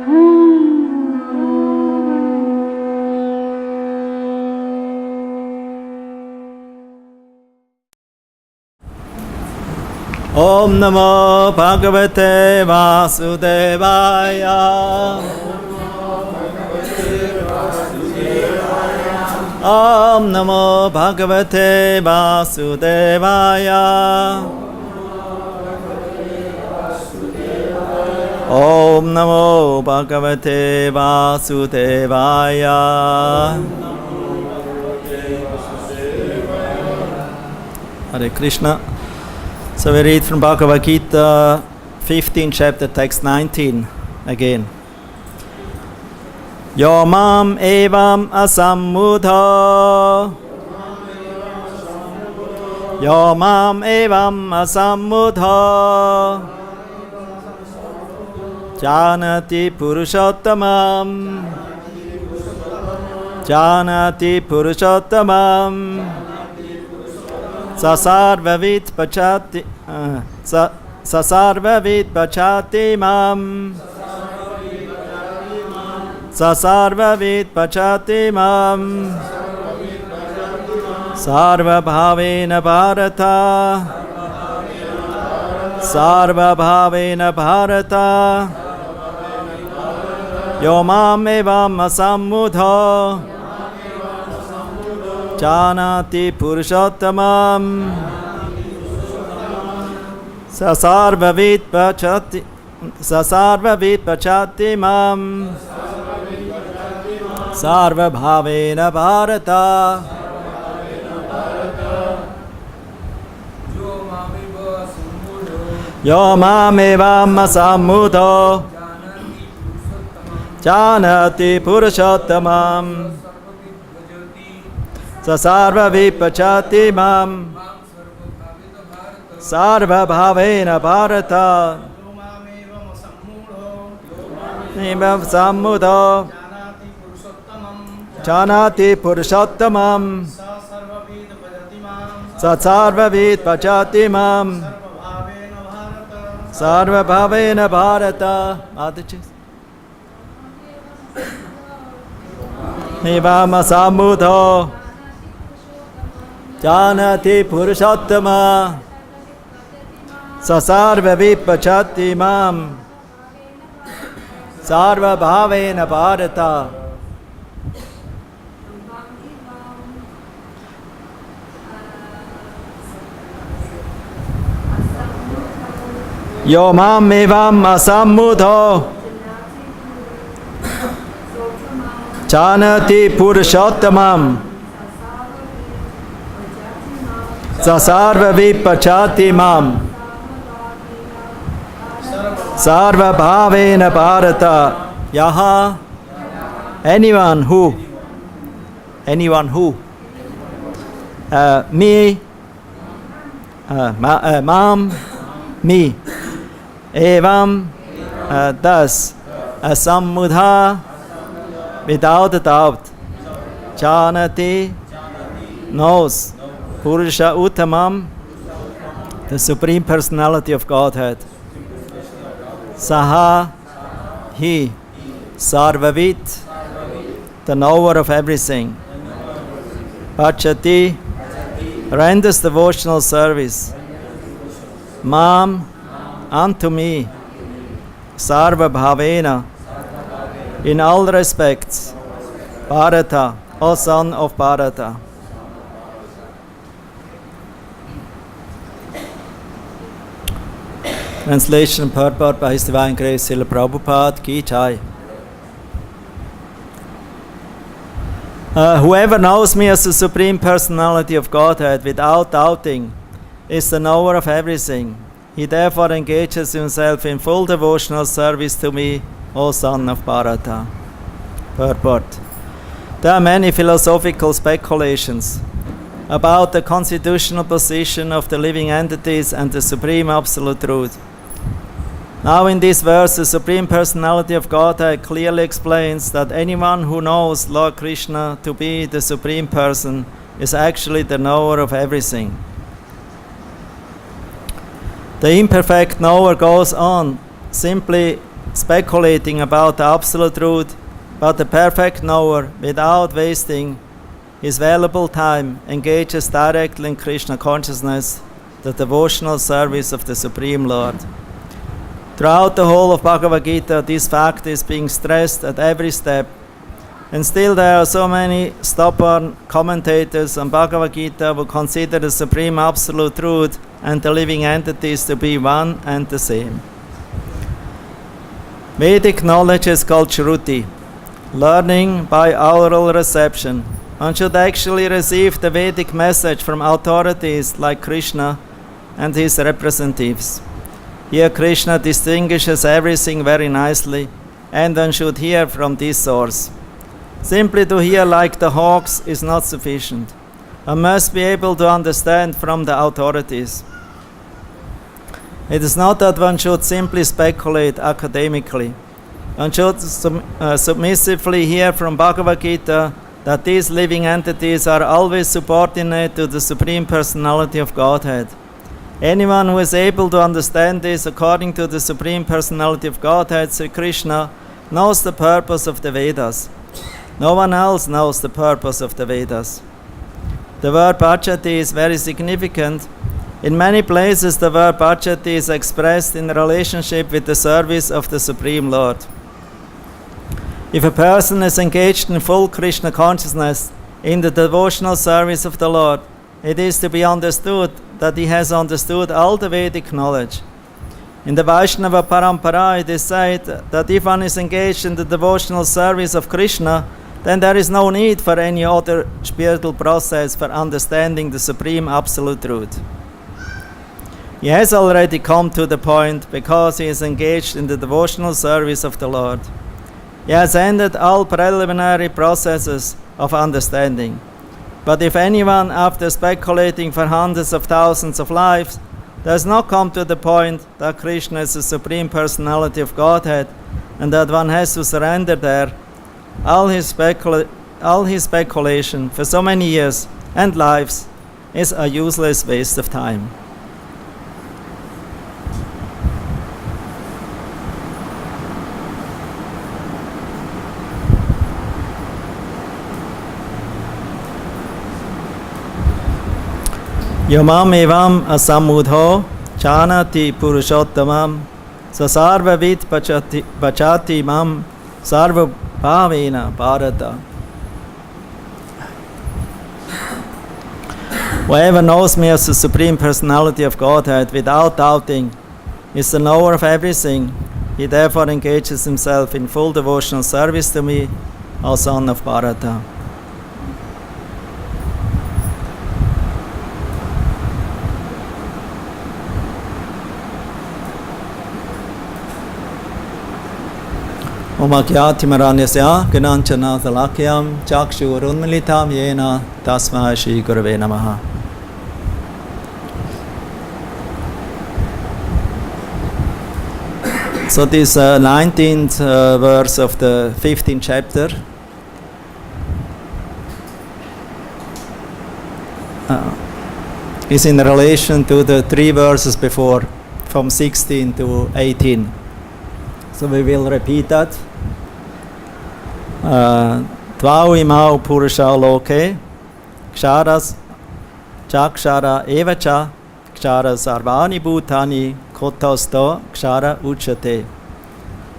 Om Namo Bhagavate Vasudevaya. Om Namo Bhagavate Vasudevaya. Om Namo Bhagavate Vasudevaya. Hare Krishna. So we read from Bhagavad-Gita, 15 chapter, text 19 again. Yo mam evam asammudha. Yo mam evam asammudha. Janati purushottamam. Janati purushottamam. Sasarvavit pachati Sasarvavit pachati mam. Sasarvavit pachati mam. Sarva bhavena bharata. Sarva bhavena bharata. Yo mam evam asammudha. Janati purushottamam. Sasarvavit pachati mam. Sarva bhavena bharata. Yo mamevam asammudha. Janati purushottamam. Sasarva vipachati mam. Sarva bhavena bharata. Nivam sammudha. Janati purushottamam. Sasarva vipachati mam. Sarva bhavena bharata. Mataji. Nivam sammudha. Janati purushottama. Sasarva vipachati mam. Sarva bhavena bharata. Yo mam evam asammudha. Janati purushottamam. Sasarva vipachati mam. Sarva bhavena bharata. Yaha. Anyone who. Me. Mam. Me. Evam. Thus. Asammudha. Without a doubt. Janati. Knows. Purusha Uttamam, the Supreme Personality of Godhead. Saha, he. Sarvavit, the knower of everything. Pachati, renders devotional service. Mam, unto me. Sarva Bhavena, in all respects. Bharata, O son of Bharata. Translation and purport by His Divine Grace Srila Prabhupada Ki Jai. Whoever knows me as the Supreme Personality of Godhead without doubting is the knower of everything. He therefore engages himself in full devotional service to me, O son of Bharata. Purport. There are many philosophical speculations about the constitutional position of the living entities and the Supreme Absolute Truth. Now in this verse, the Supreme Personality of Godhead clearly explains that anyone who knows Lord Krishna to be the Supreme Person is actually the knower of everything. The imperfect knower goes on simply speculating about the absolute truth, but the perfect knower, without wasting his valuable time, engages directly in Krishna consciousness, the devotional service of the Supreme Lord. Throughout the whole of Bhagavad-Gita, this fact is being stressed at every step. And still there are so many stubborn commentators on Bhagavad-Gita who consider the Supreme Absolute Truth and the living entities to be one and the same. Vedic knowledge is called Shruti, learning by oral reception. One should actually receive the Vedic message from authorities like Krishna and his representatives. Here Krishna distinguishes everything very nicely, and one should hear from this source. Simply to hear like the hawks is not sufficient. One must be able to understand from the authorities. It is not that one should simply speculate academically. One should submissively hear from Bhagavad-Gita that these living entities are always subordinate to the Supreme Personality of Godhead. Anyone who is able to understand this according to the Supreme Personality of Godhead, Sri Krishna, knows the purpose of the Vedas. No one else knows the purpose of the Vedas. The word bhajati is very significant. In many places the word bhajati is expressed in relationship with the service of the Supreme Lord. If a person is engaged in full Krishna consciousness in the devotional service of the Lord, it is to be understood that he has understood all the Vedic knowledge. In the Vaishnava Parampara it is said that if one is engaged in the devotional service of Krishna, then there is no need for any other spiritual process for understanding the Supreme Absolute Truth. He has already come to the point because he is engaged in the devotional service of the Lord. He has ended all preliminary processes of understanding. But if anyone, after speculating for hundreds of thousands of lives, does not come to the point that Krishna is the Supreme Personality of Godhead and that one has to surrender there, all his speculation for so many years and lives is a useless waste of time. Yamam evam asamudho chanati purushottamam sasarvavid pachati mam sarvabhavena bharata. Whoever knows me as the Supreme Personality of Godhead without doubting is the knower of everything. He therefore engages himself in full devotional service to me, O son of Bharata. Om Agyatimaranyasya Gananchana Dalakyam Chakshurunmilitam Yena Tasmai Shri Gurave Namaha. So this 19th verse of the 15th chapter is in relation to the 3 verses before, from 16 to 18. So we will repeat that. Tvau imau purusha loke ksharas chakshara evacha kshara sarvani bhutani kotosto kshara uchate.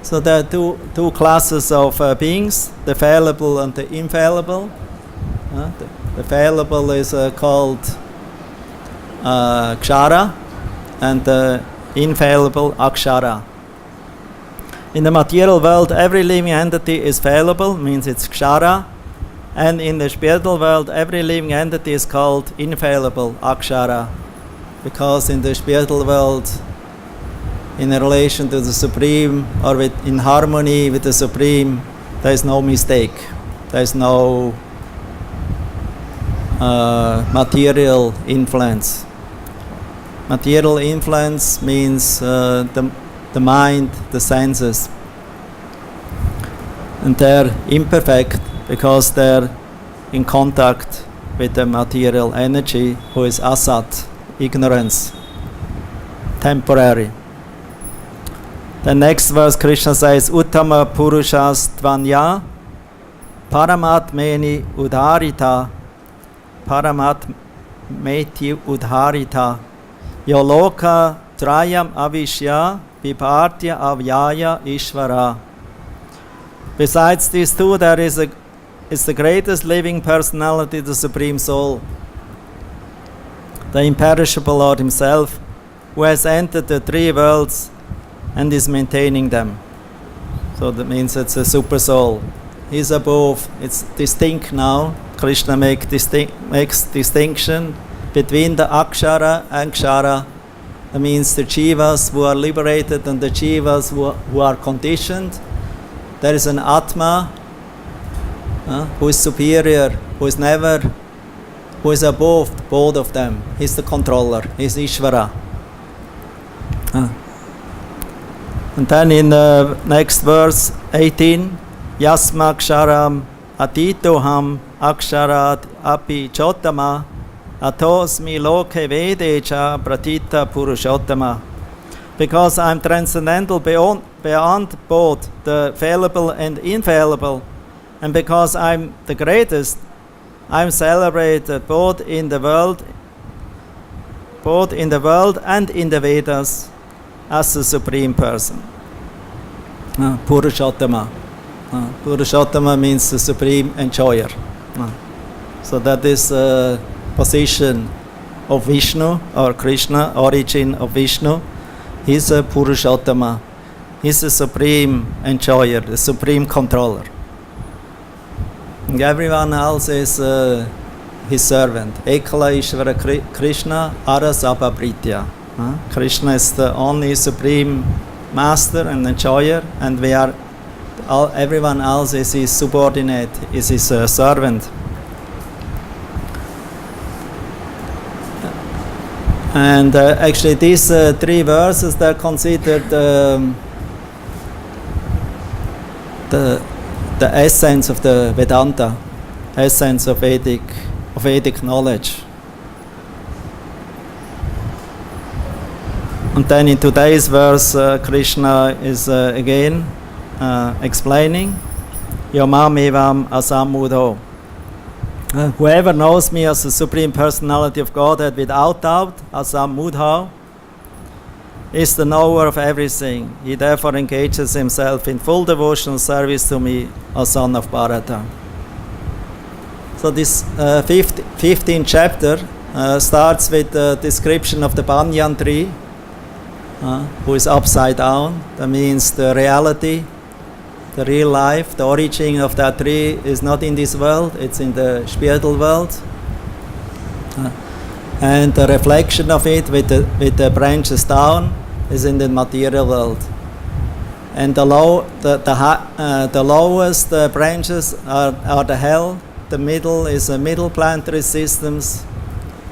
So there are two classes of beings, the fallible and the infallible. The fallible is called kshara and the infallible akshara. In the material world, every living entity is fallible, means it's kshara, and in the spiritual world, every living entity is called infallible, akshara, because in the spiritual world, in relation to the Supreme or in harmony with the Supreme, there is no mistake, there is no material influence. Material influence means the mind, the senses. And they're imperfect because they're in contact with the material energy, who is asat, ignorance, temporary. The next verse Krishna says, Uttama Purushas Tvanya Paramatmeni Udharita Paramatmeti Udharita Yoloka Trayam Avishya Vibhartya Avyaya Ishvara. Besides these two, there is the greatest living personality, the Supreme Soul, the imperishable Lord Himself, who has entered the three worlds and is maintaining them. So that means it's a super soul. He's above. It's distinct now. Krishna makes distinction between the Akshara and Kshara. That means the Jivas who are liberated and the Jivas who are conditioned. There is an Atma who is superior, who is above both of them. He's the controller. He's Ishvara. And then in the next verse 18, Yasmaksharam atitoham aksharat api chotama atosmi loke vedecha pratita purushottama. Because I'm transcendental beyond both the fallible and infallible, and because I'm the greatest, I'm celebrated both in the world and in the Vedas as the Supreme Person. Purushottama. Purushottama means the Supreme Enjoyer. So that is a position of Vishnu or Krishna, origin of Vishnu. He's a Purushottama. He's the Supreme Enjoyer, the Supreme Controller. And everyone else is his servant. Ekala Ishvara Krishna Arasapa Pritya. Krishna is the only Supreme Master and Enjoyer, and everyone else is his subordinate, is his servant. And actually these three verses, they're considered the essence of the Vedanta, essence of Vedic knowledge. And then in today's verse, Krishna is again explaining, Yomam evam asamudho. Whoever knows me as the Supreme Personality of Godhead without doubt, asamudha, is the knower of everything. He therefore engages himself in full devotional service to me, O son of Bharata. So this 15th chapter starts with the description of the banyan tree, who is upside down. That means the reality, the real life, the origin of that tree is not in this world, it's in the spiritual world. And the reflection of it with the branches down is in the material world. And the lowest branches are the hell, the middle is the middle planetary systems,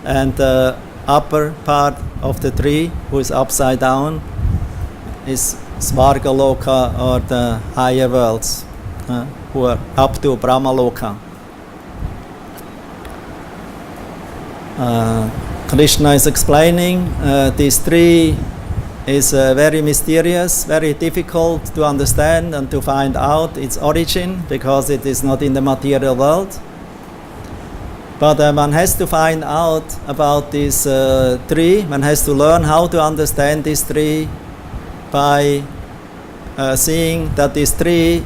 and the upper part of the tree, who is upside down, is Svargaloka, or the higher worlds, who are up to Brahmaloka. Krishna is explaining this tree is very mysterious, very difficult to understand and to find out its origin, because it is not in the material world. But one has to find out about this tree, one has to learn how to understand this tree by seeing that this tree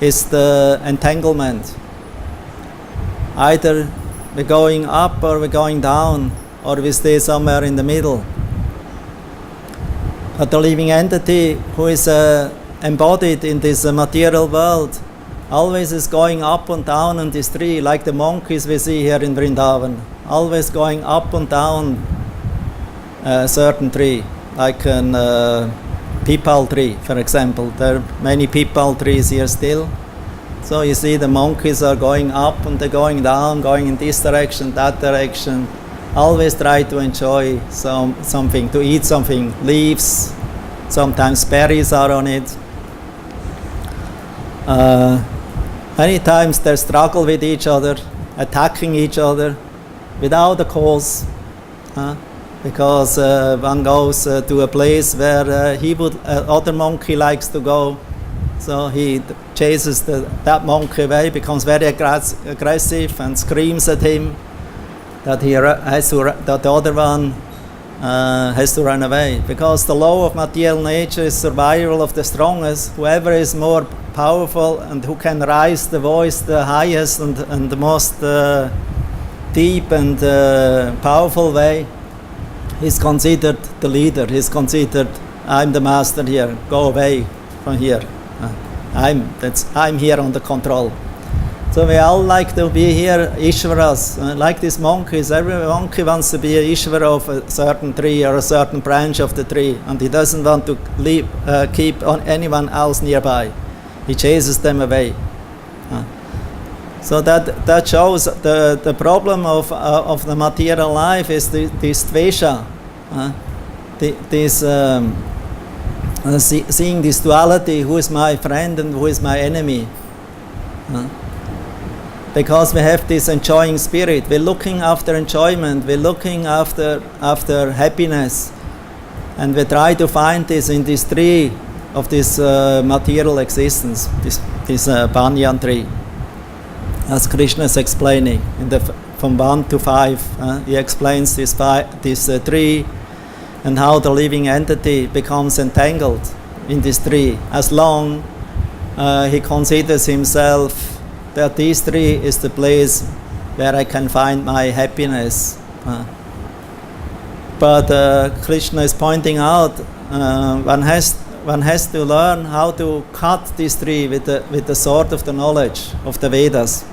is the entanglement. Either we're going up or we're going down, or we stay somewhere in the middle. But the living entity who is embodied in this material world always is going up and down on this tree, like the monkeys we see here in Vrindavan, always going up and down a certain tree, like a peepal tree, for example. There are many peepal trees here still. So you see the monkeys are going up and they're going down, going in this direction, that direction. Always try to enjoy something, to eat something, leaves, sometimes berries are on it. Many times they struggle with each other, attacking each other without a cause. because one goes to a place where other monkey likes to go. So he chases that monkey away, becomes very aggressive and screams at him that that the other one has to run away. Because the law of material nature is survival of the strongest. Whoever is more powerful and who can raise the voice the highest and the most deep and powerful way, he's considered the leader. He's considered, I'm the master here, go away from here. I'm here on the control. So we all like to be here Ishvaras, like these monkeys. Every monkey wants to be an Ishvara of a certain tree or a certain branch of the tree, and he doesn't want to keep on anyone else nearby. He chases them away. So that shows the problem of the material life is this tvesha, seeing this duality, who is my friend and who is my enemy. Because we have this enjoying spirit, we're looking after enjoyment, we're looking after happiness, and we try to find this in this tree of this material existence, this banyan tree, as Krishna is explaining from 1 to 5. He explains this tree and how the living entity becomes entangled in this tree as long he considers himself that this tree is the place where I can find my happiness. But Krishna is pointing out one has to learn how to cut this tree with the sword of the knowledge of the Vedas.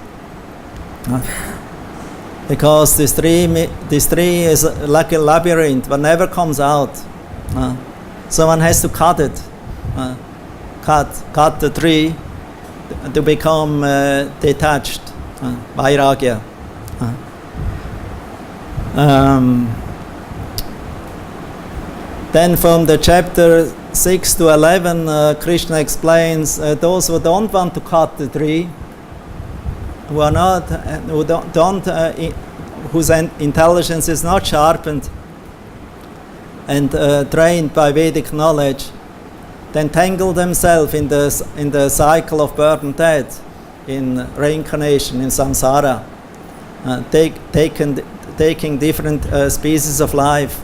Because this tree is like a labyrinth, one never comes out. So one has to cut it. Cut the tree to become detached, vairagya. Then from the chapter 6 to 11, Krishna explains those who don't want to cut the tree, whose intelligence is not sharpened and trained by Vedic knowledge, they entangle themselves in the cycle of birth and death, in reincarnation, in samsara, taking different species of life,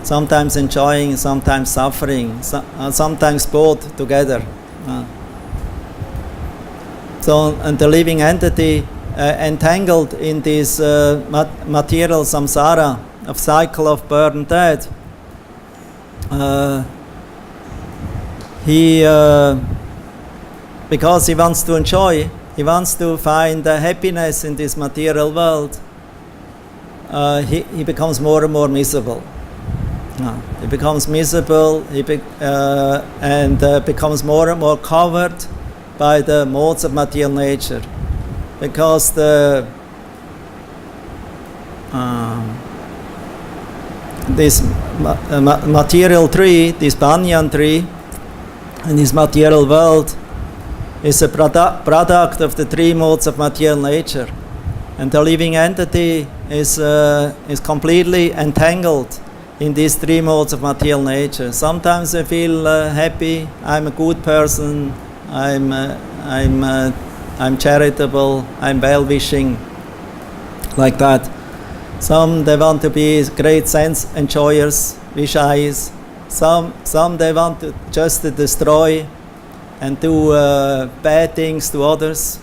sometimes enjoying, sometimes suffering, sometimes both together. And the living entity entangled in this material samsara of cycle of birth and death, because he wants to enjoy, he wants to find happiness in this material world, he becomes more and more miserable. He becomes miserable and becomes more and more covered by the modes of material nature, because this material tree, this banyan tree, in this material world is a product of the three modes of material nature, and the living entity is completely entangled in these three modes of material nature. Sometimes I feel happy, I'm a good person, I'm charitable, I'm well-wishing, like that. Some they want to be great sense enjoyers, vishayis. Some they want to just to destroy and do bad things to others.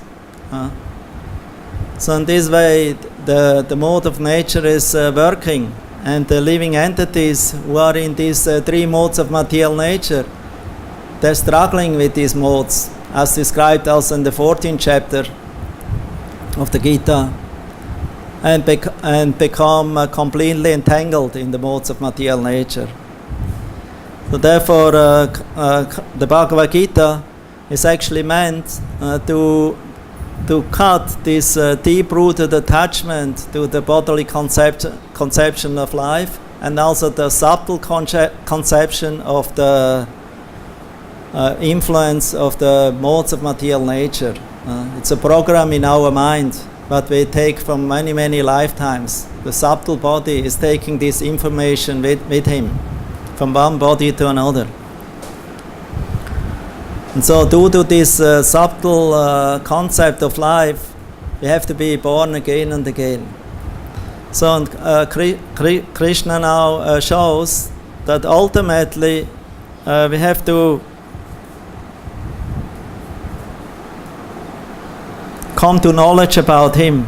So in this way, the mode of nature is working, and the living entities who are in these three modes of material nature, they're struggling with these modes, as described also in the 14th chapter of the Gita, and become completely entangled in the modes of material nature. So therefore, the Bhagavad-Gita is actually meant to cut this deep-rooted attachment to the bodily conception of life, and also the subtle conception of the influence of the modes of material nature. It's a program in our mind what we take from many, many lifetimes. The subtle body is taking this information with him, from one body to another. And so due to this subtle concept of life, we have to be born again and again. So Krishna now shows that ultimately we have to come to knowledge about him.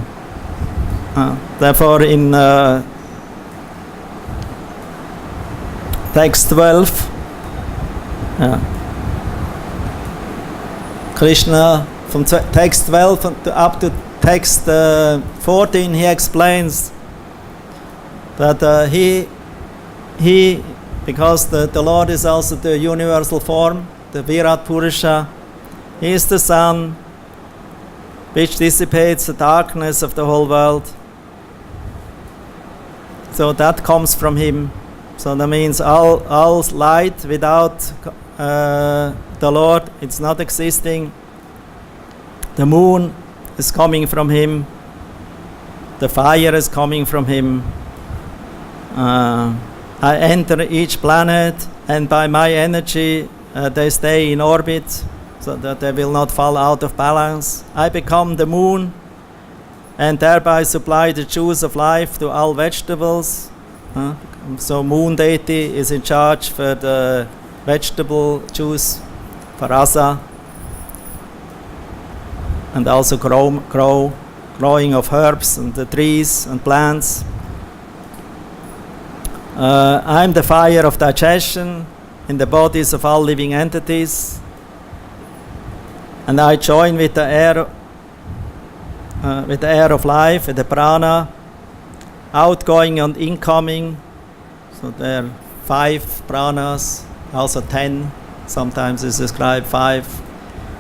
Therefore in text 12, Krishna, from text 12 up to text 14, he explains that he because the Lord is also the universal form, the Virat Purusha, he is the sun which dissipates the darkness of the whole world. So that comes from him. So that means all light without the Lord, it's not existing. The moon is coming from him. The fire is coming from him. I enter each planet, and by my energy they stay in orbit so that they will not fall out of balance. I become the moon and thereby supply the juice of life to all vegetables. So moon deity is in charge for the vegetable juice, for rasa, and also growing of herbs and the trees and plants. I am the fire of digestion in the bodies of all living entities, and I join with the air of life, with the prana, outgoing and incoming. So there are 5 pranas, also 10, sometimes is described 5,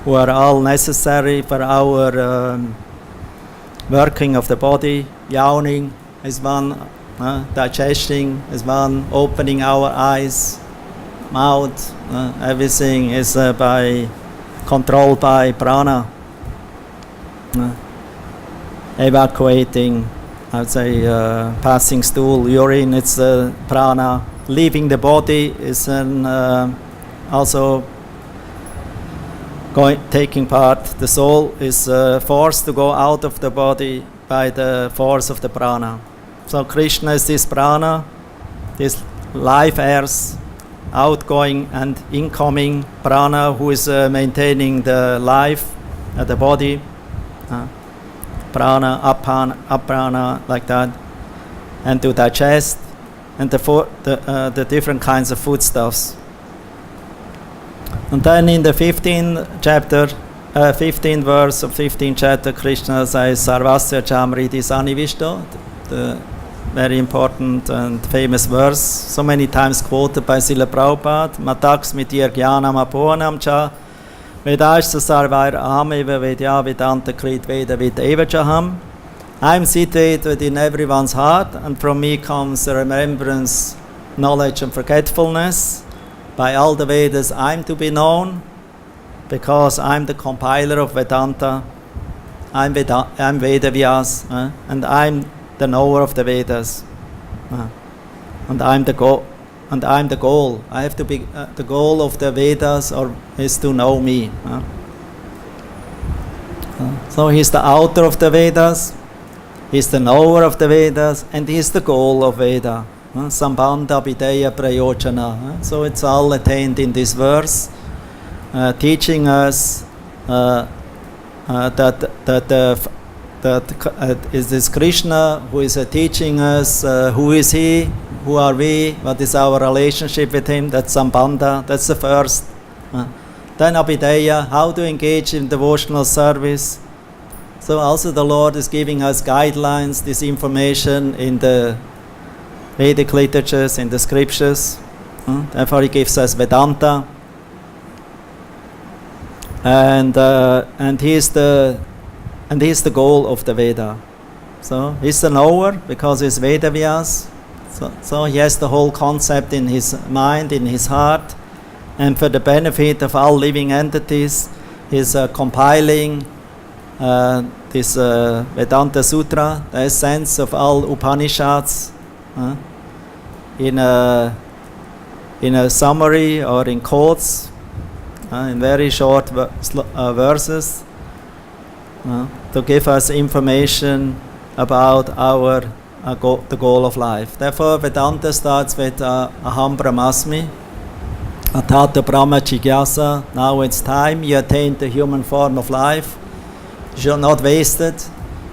who are all necessary for our working of the body. Yawning is one, digesting is one, opening our eyes, mouth, everything is controlled by prana. Evacuating, I would say, passing stool, urine, it's prana. Leaving the body is also taking part. The soul is forced to go out of the body by the force of the prana. So Krishna is this prana, this life airs, outgoing and incoming prana, who is maintaining the life of the body. Prana, apana, like that, and to digest, and the different kinds of foodstuffs. And then in the 15th verse of 15th chapter, Krishna says, Sarvasya Chamriti Sanivishto, the very important and famous verse, so many times quoted by Srila Prabhupada, Mataks mitir jnanam apoanam cha, Vedashta sarvair ahmeva vedya vedanta krit veda vita evachaham. I am situated in everyone's heart, and from me comes the remembrance, knowledge and forgetfulness. By all the Vedas I am to be known, because I am the compiler of Vedanta. I am Vedavyas, and I am the knower of the Vedas. And I am the goal. And I am the goal. I have to be the goal of the Vedas, is to know me. So he's the author of the Vedas, he's the knower of the Vedas, and he's the goal of Veda. Sambandha Videya Prayojana. So it's all attained in this verse, teaching us that is this Krishna who is teaching us who is he, who are we, what is our relationship with him. That's Sambandha, that's the first. Then Abhideya, how to engage in devotional service. So also the Lord is giving us guidelines, this information in the Vedic literatures, in the scriptures. Therefore he gives us Vedanta. And he is the goal of the Veda. So he's the knower because he's Vedavyas. So he has the whole concept in his mind, in his heart, and for the benefit of all living entities, he's compiling this Vedanta Sutra, the essence of all Upanishads, in a summary or in quotes, in very short verses, to give us information about the goal of life. Therefore, Vedanta starts with Aham Brahmasmi, Atata Brahma Jigyasa. Now it's time, you attained the human form of life. You should not waste it.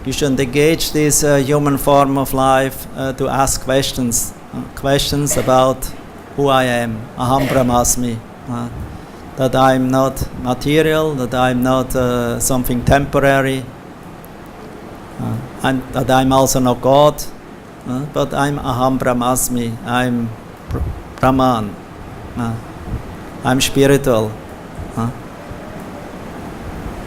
You should engage this human form of life to ask questions about who I am, Aham Brahmasmi. That I'm not material, that I'm not something temporary, and that I'm also not God, but I'm Aham Brahmasmi, I'm Brahman, I'm spiritual.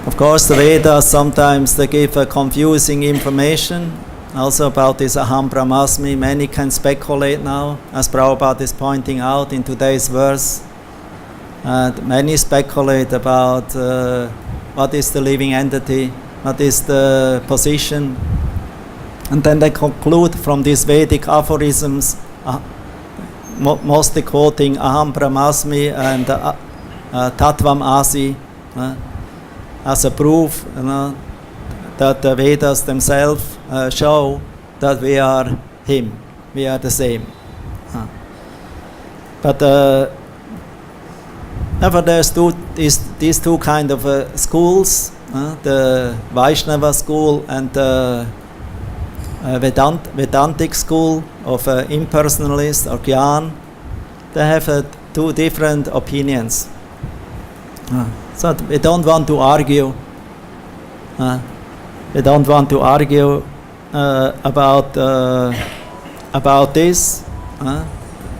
Of course, the Vedas sometimes they give confusing information also about this Aham Brahmasmi. Many can speculate now, as Prabhupada is pointing out in today's verse. Many speculate about what is the living entity, what is the position, and then they conclude from these Vedic aphorisms, mostly quoting Aham Brahmasmi and Tattvam Asi, as a proof that the Vedas themselves show that we are Him, we are the same. But Therefore, there's these two kind of schools, the Vaishnava school and the Vedantic school of impersonalist or Gyan. They have two different opinions. So we don't want to argue. We don't want to argue about this.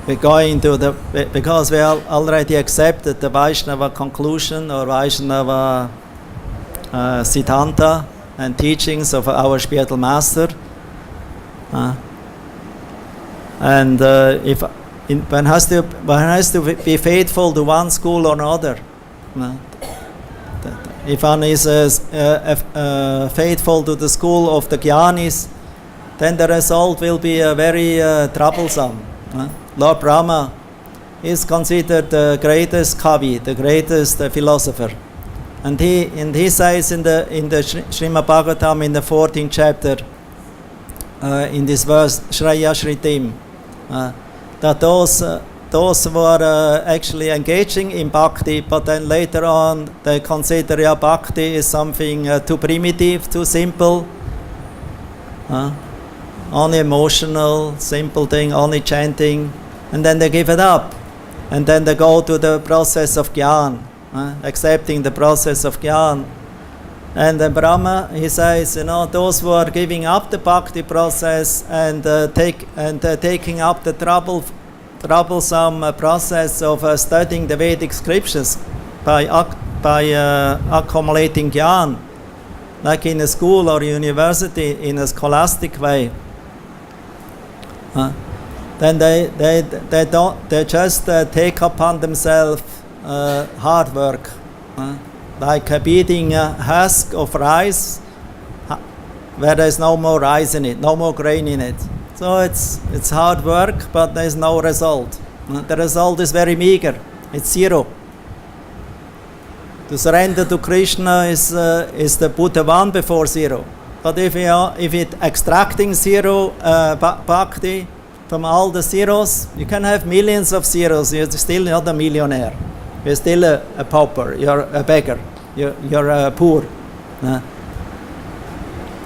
We're going to because we already accepted the Vaishnava conclusion or Vaishnava Siddhanta and teachings of our spiritual master. And one has to be faithful to one school or another. If one is faithful to the school of the Jnanis, then the result will be very troublesome. Lord Brahma is considered the greatest kavi, the greatest philosopher, and he says in the Srimad Bhagavatam in the 14th chapter, in this verse Shreya Shritim, that those who are actually engaging in bhakti, but then later on they consider bhakti is something too primitive, too simple. Only emotional, simple thing, only chanting, and then they give it up. And then they go to the process of Gyan, accepting the process of Gyan. And then Brahma, he says, those who are giving up the bhakti process and taking up the troublesome process of studying the Vedic scriptures by accumulating Gyan, like in a school or university in a scholastic way, then they just take upon themselves hard work, like beating a husk of rice where there is no more rice in it, no more grain in it. So it's hard work, but there is no result. The result is very meager. It's zero. To surrender to Krishna is the Buddha one before zero. But if it extracting zero bhakti from all the zeros, you can have millions of zeros. You're still not a millionaire. You're still a pauper. You're a beggar. You're poor.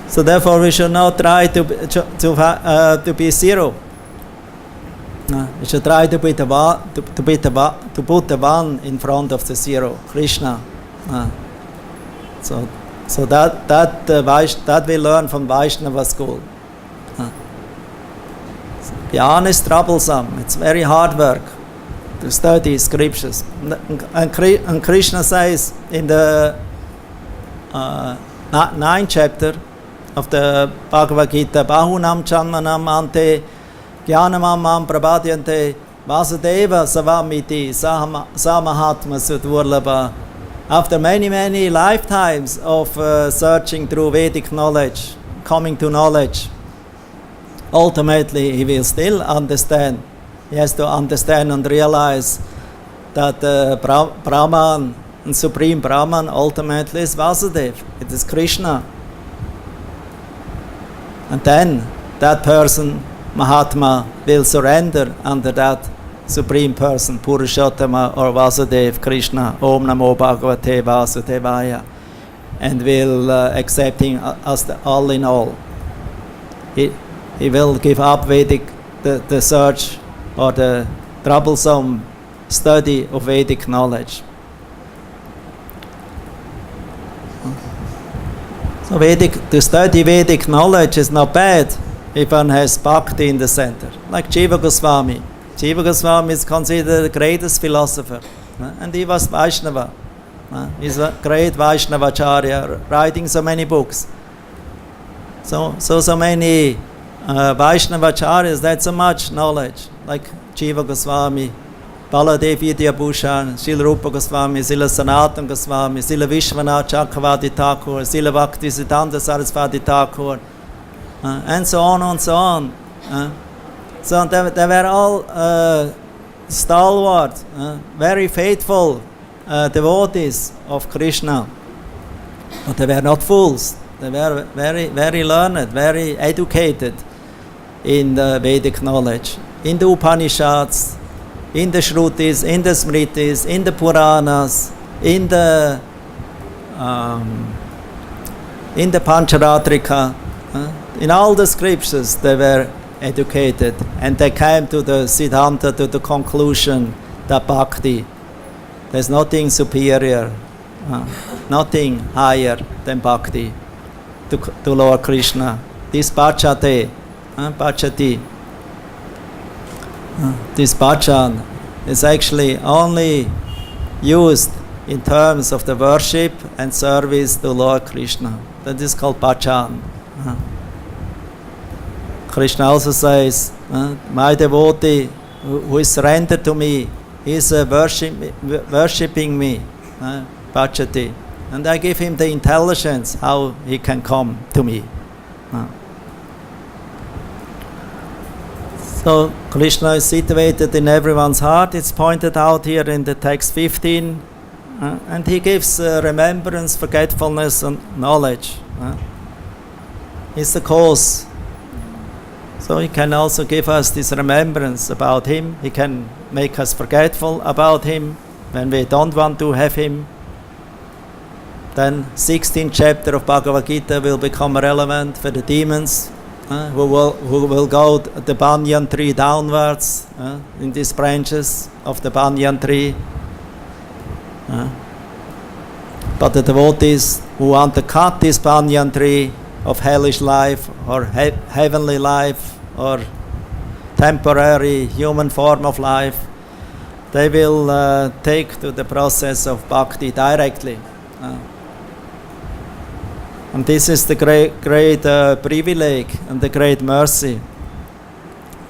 So therefore, we should not try to be zero. We should try to put the one in front of the zero, Krishna. So that we learn from Vaishnava school. Jnana is troublesome. It's very hard work to study scriptures. And Krishna says in the 9th chapter of the Bhagavad-Gita, Bahunam Chanmanam Ante Jnanamam Prabhadyante Vasudeva Savamiti Samahatma Sudurlabha after many, many lifetimes of searching through Vedic knowledge, coming to knowledge, ultimately he will still understand. He has to understand and realize that Brahman, and Supreme Brahman, ultimately is Vasudeva. It is Krishna. And then that person, Mahatma, will surrender under that Supreme Person, Purushottama or Vasudeva, Krishna, Om Namo Bhagavate Vasudevaya, and will accept him as the all in all. He will give up Vedic, the search or the troublesome study of Vedic knowledge. So to study Vedic knowledge is not bad if one has bhakti in the center. Like Jiva Goswami. Jiva Goswami is considered the greatest philosopher. And he was Vaishnava. He's a great Vaishnavacharya, writing so many books. So many Vaishnavacharyas, that's so much knowledge. Like Jiva Goswami, Baladev Vidyabhushan, Srila Rupa Goswami, Srila Sanatana Goswami, Srila Vishwanath Chakravarti Thakur, Srila Bhaktisiddhanta Saraswati Thakur, and so on and so on. So they were all stalwart, very faithful devotees of Krishna. But they were not fools. They were very, very learned, very educated in the Vedic knowledge, in the Upanishads, in the Shrutis, in the Smritis, in the Puranas, in the Pancharatrika, in all the scriptures they were educated, and they came to the Siddhanta, to the conclusion that Bhakti, there's nothing superior, nothing higher than Bhakti to Lord Krishna. This Bhajati, this bhajan is actually only used in terms of the worship and service to Lord Krishna. That is called bhajan. Krishna also says, my devotee who is surrendered to me, he is worshipping me, bhajati. And I give him the intelligence how he can come to me. So Krishna is situated in everyone's heart. It's pointed out here in the text 15. And he gives remembrance, forgetfulness, and knowledge. He's the cause. So he can also give us this remembrance about him. He can make us forgetful about him when we don't want to have him. Then 16th chapter of Bhagavad-Gita will become relevant for the demons who will go the banyan tree downwards in these branches of the banyan tree. But the devotees who want to cut this banyan tree of hellish life or heavenly life or temporary human form of life, they will take to the process of bhakti directly. And this is the great privilege and the great mercy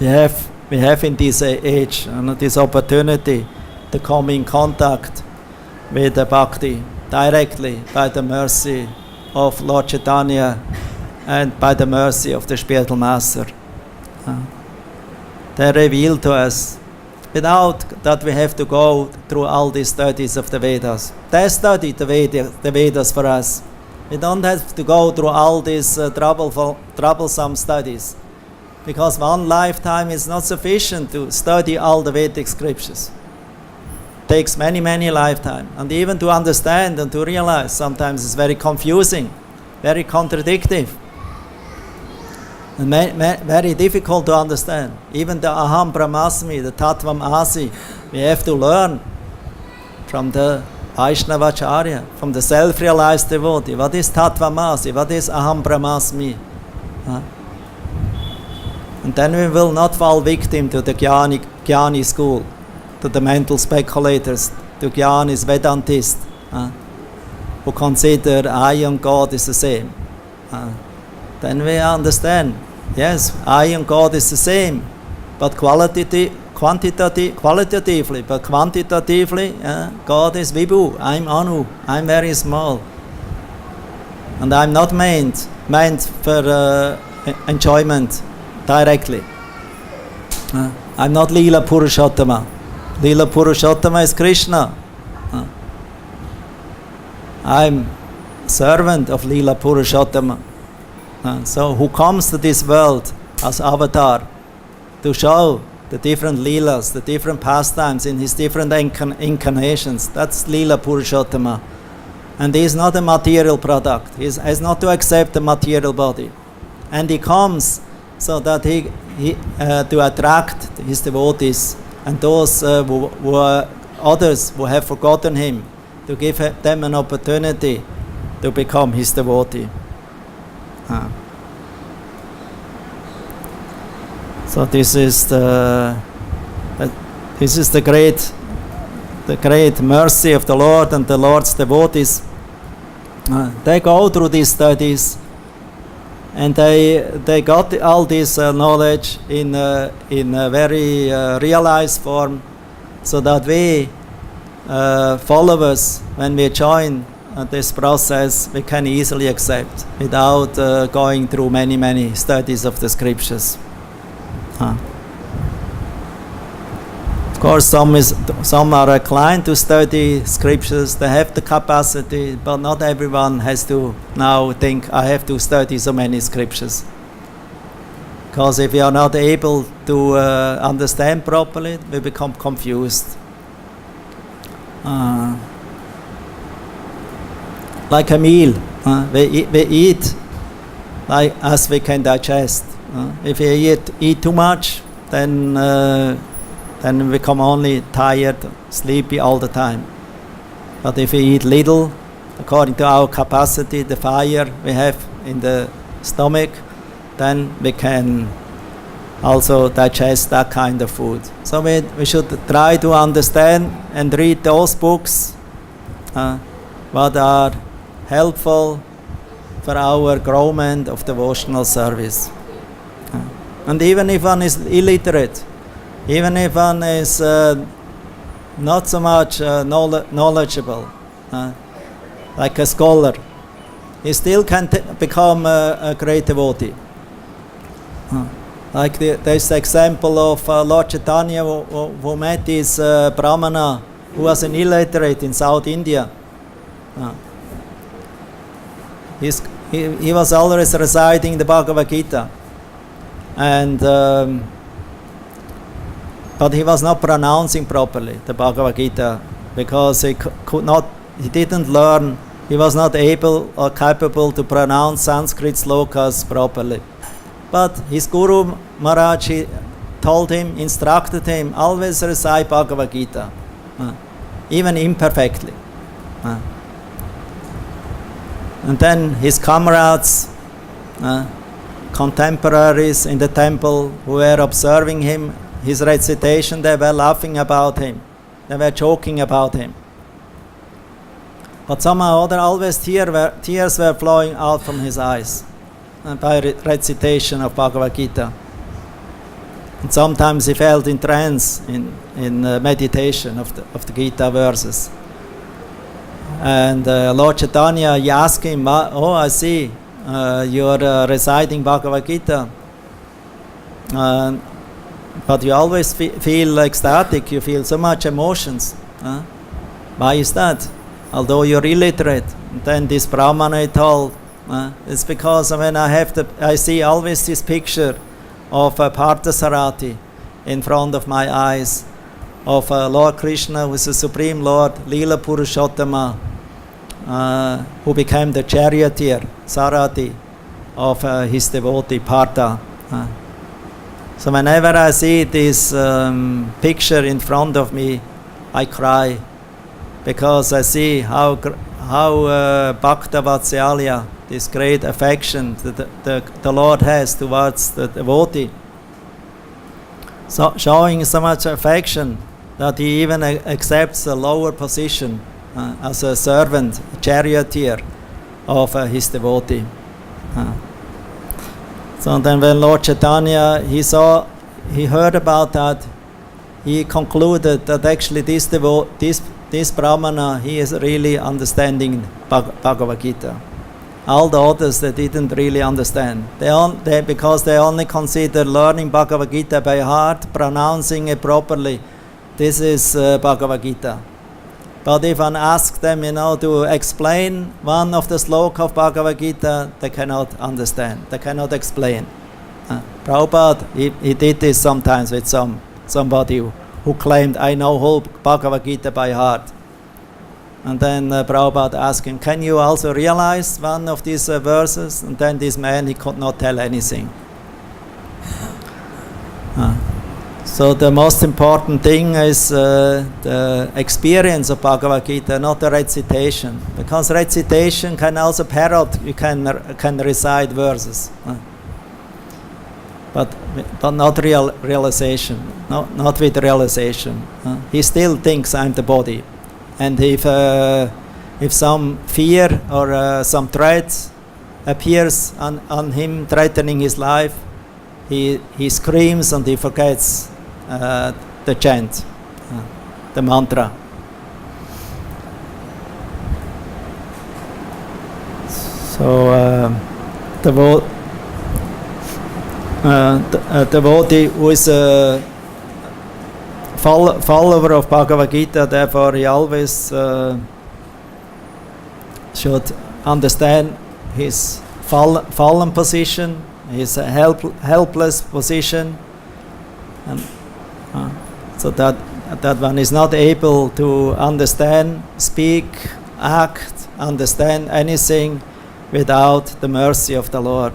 we have in this age, and this opportunity to come in contact with the bhakti directly by the mercy of Lord Chaitanya and by the mercy of the spiritual master. They reveal to us without that we have to go through all these studies of the Vedas. They study the Vedas for us. We don't have to go through all these troublesome studies, because one lifetime is not sufficient to study all the Vedic scriptures. It takes many, many lifetimes. And even to understand and to realize, sometimes it's very confusing, very contradictory, and very difficult to understand. Even the Aham Brahmasmi, the Tattvam Asi, we have to learn from the Vaishnavacharya, from the self-realized devotee. What is Tattvamasi? What is Aham Brahmasmi? And then we will not fall victim to the Jnani school, to the mental speculators, to Jnanis, Vedantists, who consider I and God is the same. Then we understand, yes, I and God is the same, but qualitatively qualitatively, but quantitatively, God is Vibhu, I'm Anu, I'm very small. And I'm not meant for enjoyment directly. I'm not Leela Purushottama. Leela Purushottama is Krishna. I'm servant of Leela Purushottama. So who comes to this world as avatar to show the different Leelas, the different pastimes in his different incarnations. That's Leela Purushottama. And he is not a material product. He has not to accept the material body. And he comes so that he to attract his devotees and those who are others who have forgotten him, to give them an opportunity to become his devotee. So this is the great mercy of the Lord and the Lord's devotees. They go through these studies, and they got all this knowledge in a very realized form, so that we followers, when we join this process, we can easily accept without going through many studies of the scriptures. Of course, some are inclined to study scriptures. They have the capacity, but not everyone has to now think, I have to study so many scriptures. Because if we are not able to understand properly, we become confused. Like a meal, we eat like as we can digest. If we eat too much, then we become only tired, sleepy all the time. But if we eat little, according to our capacity, the fire we have in the stomach, then we can also digest that kind of food. So we should try to understand and read those books what are helpful for our growth of devotional service. And even if one is illiterate, even if one is not so much knowledgeable, like a scholar, he still can become a great devotee. Like there's the example of Lord Chaitanya who met this Brahmana who was an illiterate in South India. He was always reciting the Bhagavad-Gita, and but he was not pronouncing properly the Bhagavad-Gita because he didn't learn, he was not able or capable to pronounce Sanskrit slokas properly. But his Guru Maharaj told him, instructed him, always recite Bhagavad-Gita, even imperfectly. And then his comrades, contemporaries in the temple who were observing him, his recitation, they were laughing about him. They were joking about him. But somehow or other, always tears were flowing out from his eyes by recitation of Bhagavad-Gita. And sometimes he felt in trance, in meditation of the Gita verses. And Lord Chaitanya, he asked him, oh, I see, you're reciting Bhagavad-Gita. But you always feel ecstatic, you feel so much emotions. Why is that? Although you're illiterate. And then this Brahmana told, it's because when I see always this picture of Parthasarathi in front of my eyes, of Lord Krishna, who is the Supreme Lord, Leela Purushottama, who became the charioteer, Sarathi, of his devotee Partha. So whenever I see this picture in front of me, I cry, because I see how Bhakta Vatsalya, this great affection that the Lord has towards the devotee, so showing so much affection that he even accepts a lower position as a servant, a charioteer of his devotee. So then when Lord Chaitanya, he heard about that, he concluded that actually this Brahmana, he is really understanding Bhagavad-Gita. All the others, they didn't really understand. Because they only consider learning Bhagavad-Gita by heart, pronouncing it properly. This is Bhagavad-Gita. But if one asks them, to explain one of the sloka of Bhagavad-Gita, they cannot understand. They cannot explain. Prabhupada, he did this sometimes with somebody who claimed, I know whole Bhagavad-Gita by heart. And then Prabhupada asked him, can you also realize one of these verses? And then this man, he could not tell anything. So the most important thing is the experience of Bhagavad-Gita, not the recitation. Because recitation can also parrot, you can recite verses. But not realization, not with realization. He still thinks I'm the body. And if some fear or some threat appears on him, threatening his life, he screams and he forgets the chant, the mantra. So the devotee who is a follower of Bhagavad-Gita, therefore he always should understand his fallen position, his helpless position, and so that one is not able to understand, speak, act, understand anything without the mercy of the Lord.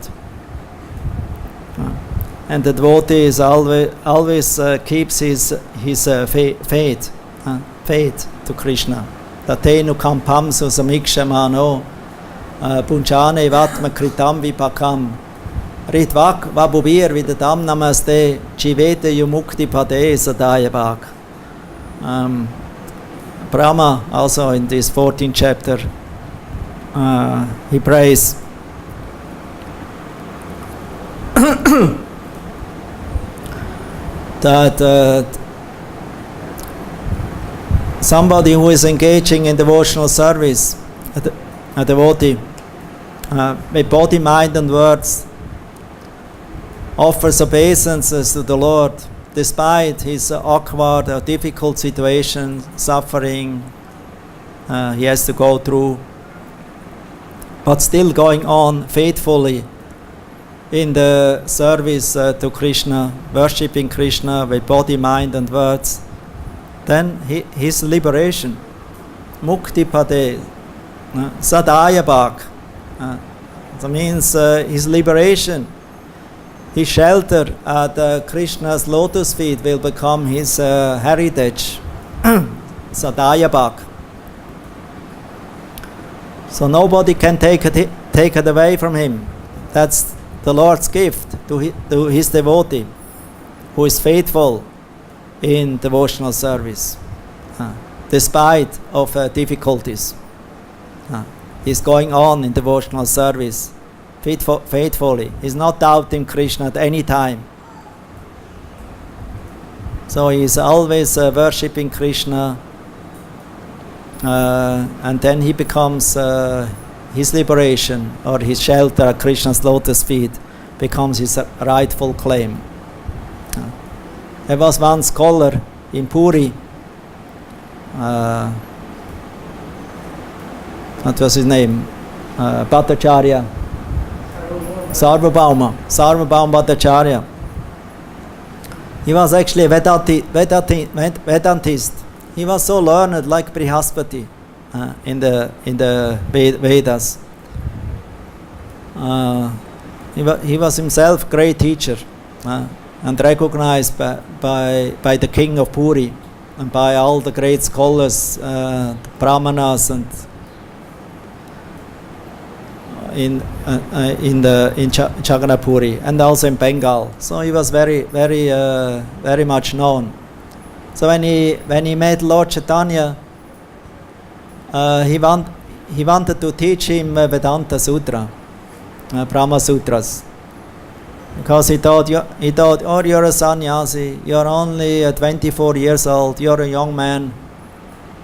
And the devotee is always keeps his faith to Krishna. Tatenu kampam susamikshamano punchane vatma kritam vipakam ritvak vabubir vidadam namaste chivete yumukti pade sadayabak. Brahma also in this 14th chapter he prays that somebody who is engaging in devotional service, a devotee, with body, mind and words, offers obeisances to the Lord despite his awkward or difficult situation, suffering he has to go through, but still going on faithfully in the service to Krishna, worshipping Krishna with body, mind and words, then his liberation, mukti pade, sadayabhak, that means his liberation, his shelter at Krishna's lotus feet will become his heritage, sadayabhak. So nobody can take it away from him. That's the Lord's gift to his devotee who is faithful in devotional service despite of difficulties. He's going on in devotional service faithfully. He's not doubting Krishna at any time. So he's always worshipping Krishna, and then he becomes his liberation or his shelter at Krishna's lotus feet becomes his rightful claim. There was one scholar in Puri, what was his name? Bhattacharya, Sarvabhauma Bhattacharya. He was actually a Vedantist. He was so learned like Brihaspati in the Vedas. He was himself great teacher and recognized by the king of Puri and by all the great scholars, brahmanas, and in Jagannath-puri and also in Bengal. So he was very much known. So when he met Lord Chaitanya, he wanted to teach him Vedanta Sutra, Brahma Sutras. Because he thought, oh, you're a sannyasi, you're only 24 years old, you're a young man,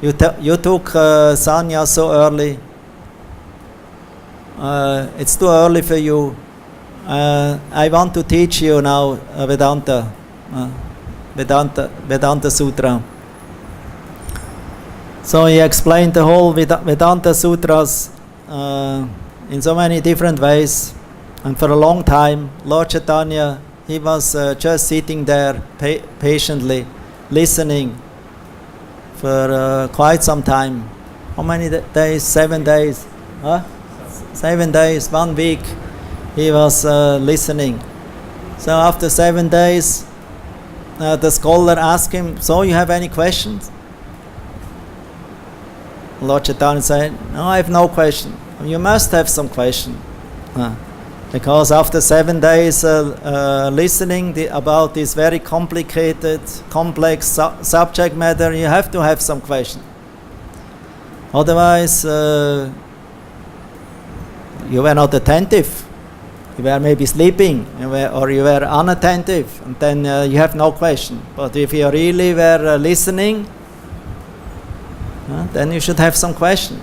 you took sannyas so early, it's too early for you. I want to teach you now Vedanta Sutra. So he explained the whole Vedanta Sutras in so many different ways. And for a long time, Lord Chaitanya, he was just sitting there patiently, listening for quite some time. How many days? 7 days? Huh? 7 days, 1 week, he was listening. So after 7 days, the scholar asked him, so you have any questions? Lord Chaitanya said, no, I have no question. You must have some question. Because after 7 days listening about this very complicated, complex subject matter, you have to have some question. Otherwise, you were not attentive. You were maybe sleeping, or you were unattentive, and then you have no question. But if you really were listening, then you should have some question.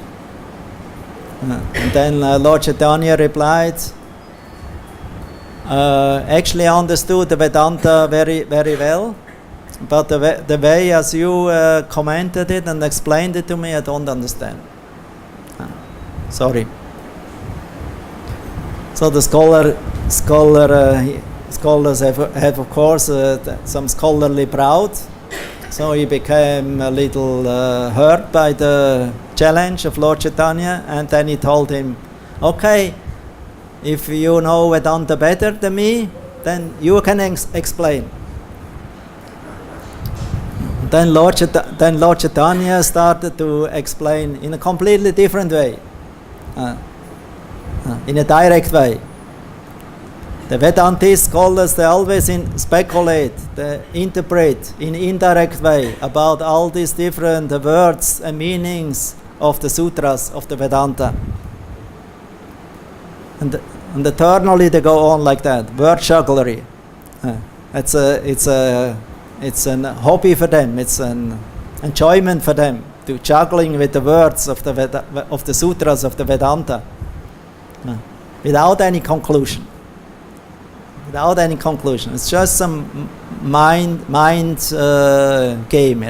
And then Lord Chaitanya replied, actually I understood the Vedanta very, very well, but the way as you commented it and explained it to me, I don't understand. Sorry. So the scholars have of course some scholarly pride. So he became a little hurt by the challenge of Lord Chaitanya, and then he told him, okay, if you know Vedanta better than me, then you can explain. Then Lord Chaitanya started to explain in a completely different way, in a direct way. The Vedantist scholars, they always speculate, they interpret in indirect way about all these different words and meanings of the sutras of the Vedanta. And eternally they go on like that, word jugglery. It's a hobby for them, it's an enjoyment for them, to juggling with the words of the sutras of the Vedanta, without any conclusion. Without any conclusion. It's just some mind game,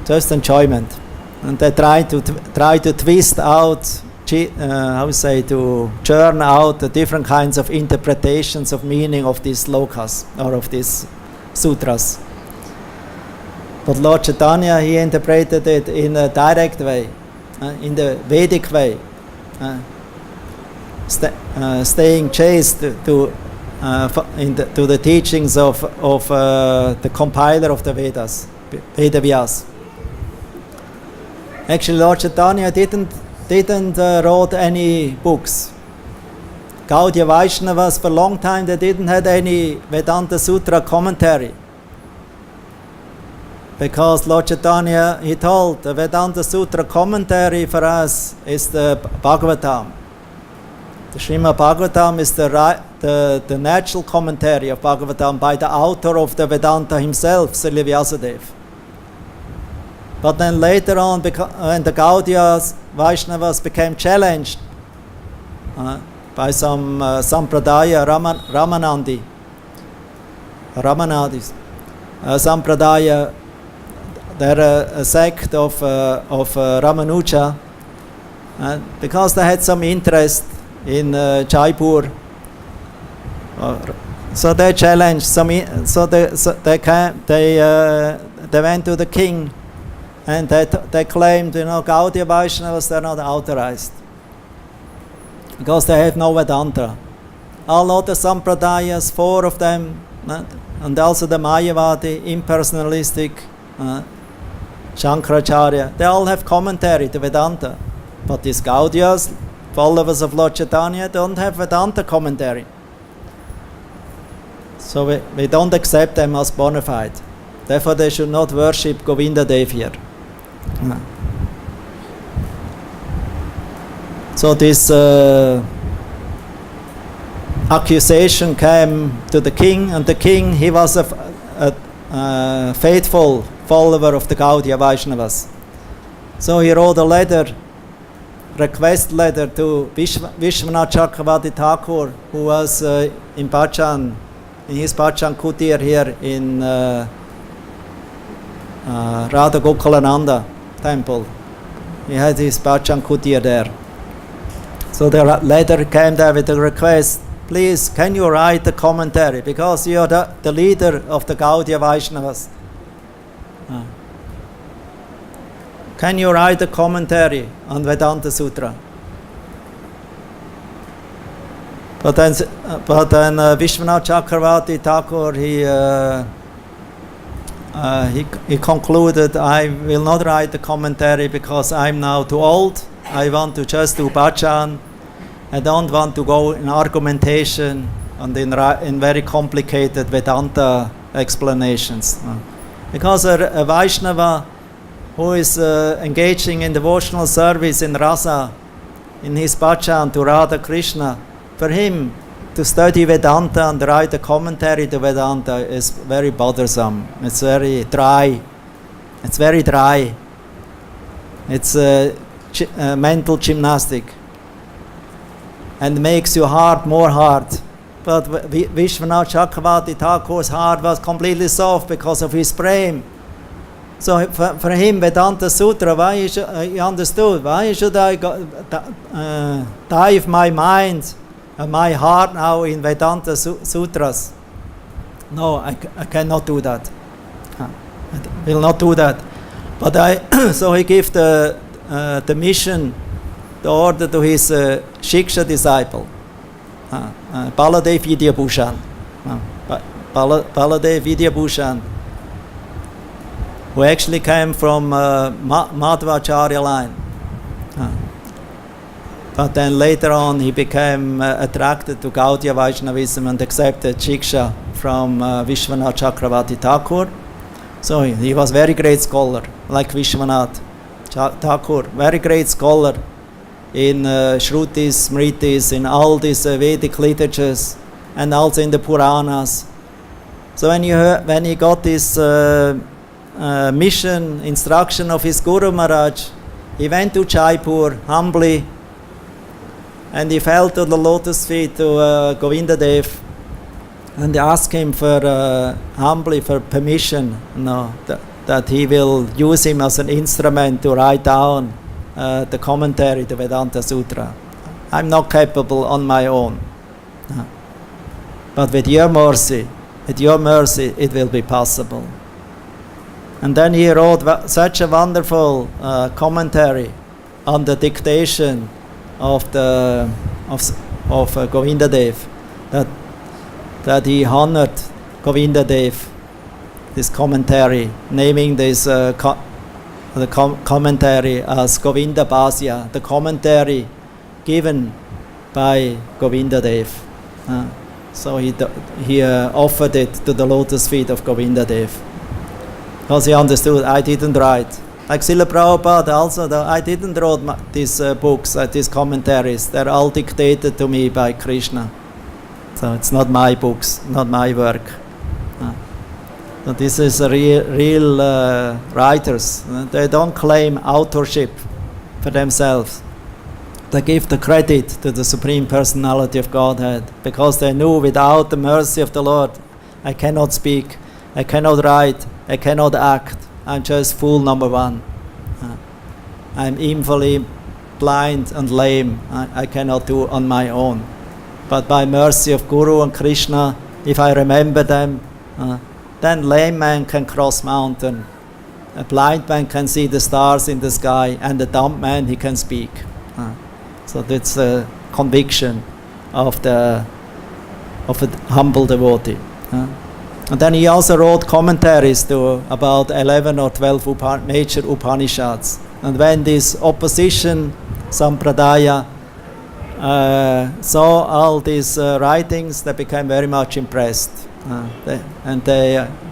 just enjoyment. And they try to twist out, to churn out the different kinds of interpretations of meaning of these slokas or of these sutras. But Lord Chaitanya, he interpreted it in a direct way, in the Vedic way. Staying chaste to the teachings of the compiler of the Vedas, Vedavyas. Actually, Lord Chaitanya didn't wrote any books. Gaudiya Vaishnavas for a long time they didn't have any Vedanta Sutra commentary, because Lord Chaitanya, he told the Vedanta Sutra commentary for us is the Bhagavatam. The Srimad Bhagavatam is the natural commentary of Bhagavatam by the author of the Vedanta himself, Srila Vyasadeva. But then later on, when the Gaudiya Vaishnavas became challenged by some Sampradaya, Ramanadis, Sampradaya, they're a sect of Ramanuja, because they had some interest in Jaipur, so they challenged they went to the king, and they claimed, Gaudiya Vaishnavas, they're not authorized because they have no Vedanta. All other Sampradayas, 4 of them, and also the Mayavadi, impersonalistic, Shankaracharya, they all have commentary to Vedanta, but these Gaudiyas, followers of Lord Chaitanya, don't have Vedanta commentary. So we don't accept them as bona fide. Therefore they should not worship Govinda Dev here. So this accusation came to the king, and the king, he was a faithful follower of the Gaudiya Vaishnavas. So he wrote a letter, request letter to Vishwanath Chakravarti Thakur, who was in Bhajan, in his Bhajan Kutir here in Radha Gokulananda temple. He had his Bhajan Kutir there. So the letter came there with a request, please, can you write the commentary, because you are the leader of the Gaudiya Vaishnavas. Can you write a commentary on Vedanta Sutra? But then Vishwanath Chakravarti Thakur, he concluded, I will not write the commentary because I'm now too old. I want to just do bhajan. I don't want to go in argumentation and in very complicated Vedanta explanations. Because a Vaishnava who is engaging in devotional service in rasa, in his bhajan to Radha Krishna, for him to study Vedanta and write a commentary to Vedanta is very bothersome. It's very dry. It's very dry. It's mental gymnastic and makes your heart more hard. But Vishwanath Chakravarti Thakur's heart was completely soft because of his prema. So for him, Vedanta Sutra, he understood, why should I dive my mind and my heart now in Vedanta Sutras? No, I cannot do that. I will not do that. But so he gave the mission, the order to his Shiksha disciple, Baladev Vidyabhushan. Baladev Vidyabhushan, who actually came from Madhvacharya line. But then later on he became attracted to Gaudiya Vaishnavism and accepted Shiksha from Vishwanath Chakravarti Thakur. So he was very great scholar, like Vishwanath Thakur, very great scholar in Shrutis, Smritis, in all these Vedic literatures, and also in the Puranas. So when he got this mission, instruction of his Guru Maharaj, he went to Jaipur humbly, and he fell to the lotus feet to Govindadev, and he asked him for humbly for permission, that he will use him as an instrument to write down the commentary to Vedanta Sutra. I'm not capable on my own, but with your mercy, it will be possible. And then he wrote such a wonderful commentary on the dictation of Govindadev, that he honored Govindadev, this commentary, naming this commentary as Govinda Bhasya, the commentary given by Govindadev. So he offered it to the lotus feet of Govindadev, because he understood, I didn't write. Like Srila Prabhupada also, I didn't write these books, these commentaries. They're all dictated to me by Krishna. So it's not my books, not my work. So this is real writers. They don't claim authorship for themselves. They give the credit to the Supreme Personality of Godhead, because they knew without the mercy of the Lord, I cannot speak, I cannot write, I cannot act. I'm just fool number one. I'm evilly blind and lame. I cannot do on my own. But by mercy of Guru and Krishna, if I remember them, then lame man can cross mountain. A blind man can see the stars in the sky, and a dumb man, he can speak. So that's a conviction of a humble devotee. And then he also wrote commentaries to about 11 or 12 major Upanishads. And when this opposition, Sampradaya, saw all these writings, they became very much impressed. They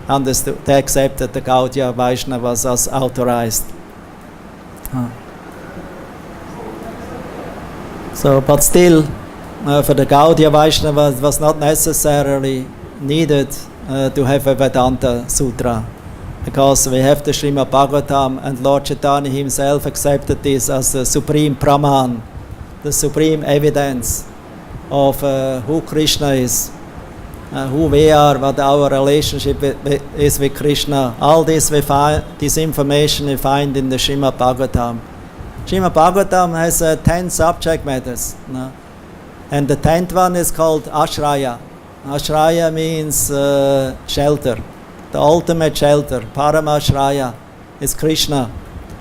understood, they accepted the Gaudiya Vaishnavas as authorized. So, but still, for the Gaudiya Vaishnava, it was not necessarily needed to have a Vedanta Sutra, because we have the Srimad Bhagavatam, and Lord Chaitanya himself accepted this as the supreme Praman, the supreme evidence of who Krishna is, who we are, what our relationship is with Krishna. All this this information we find in the Srimad Bhagavatam. Srimad Bhagavatam has 10 subject matters, no? And the 10th one is called Ashraya. Ashraya means shelter, the ultimate shelter. Paramashraya is Krishna.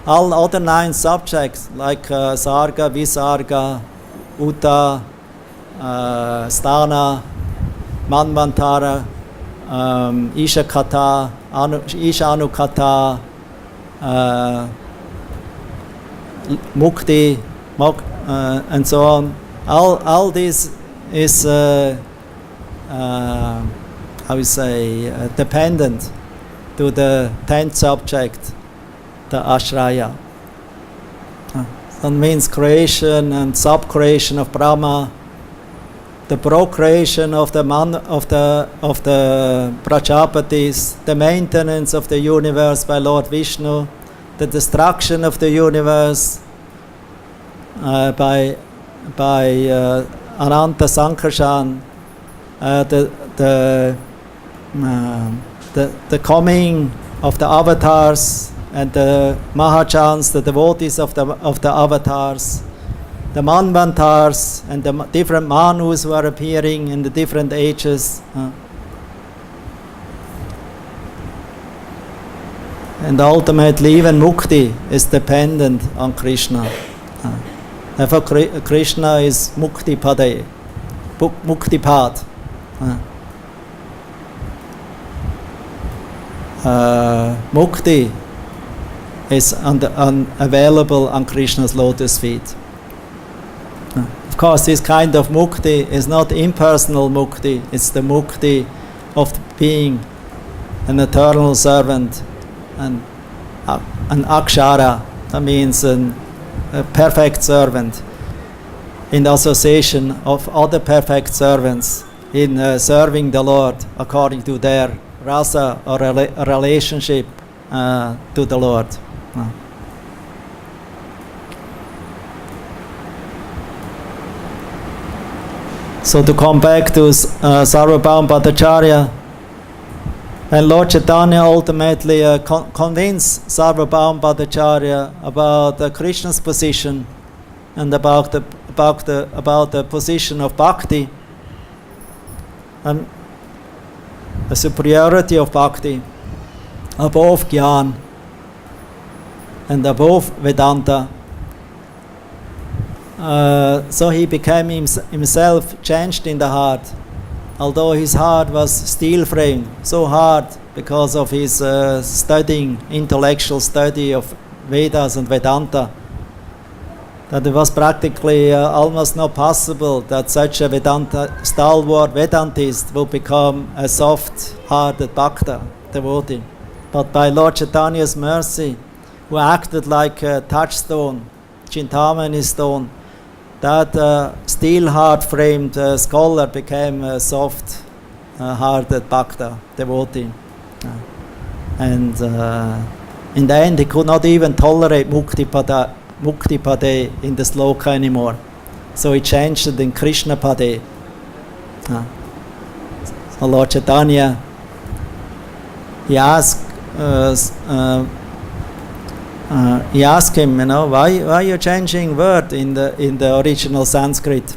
All other 9 subjects like Sarga, Visarga, Uta, Sthana, Manvantara, Ishakata, Ishanukata, Mukti, and so on. All this is how we say dependent to the 10th subject, the Ashraya. That means creation and sub-creation of Brahma, the procreation of the Prajapatis, the maintenance of the universe by Lord Vishnu, the destruction of the universe by Ananta Sankarshan, the coming of the avatars and the Mahajans, the devotees of the avatars, the Manvantars and the different Manus who are appearing in the different ages. And ultimately even Mukti is dependent on Krishna. Therefore Krishna is Mukti Pade, Mukti Pad. Mukti is available on Krishna's lotus feet. Of course, this kind of mukti is not impersonal mukti, it's the mukti of being an eternal servant, an akshara, that means a perfect servant, in association of other perfect servants, in serving the Lord according to their rasa or relationship to the Lord. So to come back to Sarvabhauma Bhattacharya, and Lord Chaitanya ultimately convinced Sarvabhauma Bhattacharya about Krishna's position and about the position of bhakti and the superiority of bhakti above Gyan and above Vedanta. So he became himself changed in the heart, although his heart was steel framed, so hard because of his intellectual study of Vedas and Vedanta, that it was practically almost not possible that such a stalwart Vedantist will become a soft-hearted Bhakta devotee. But by Lord Chaitanya's mercy, who acted like a touchstone, Chintamani stone, that steel heart-framed scholar became a soft-hearted Bhakta devotee. And in the end, he could not even tolerate Mukti Pade in the sloka anymore. So he changed it in Krishna Pade. So Lord Chaitanya, he asked him, why you're changing word in the original Sanskrit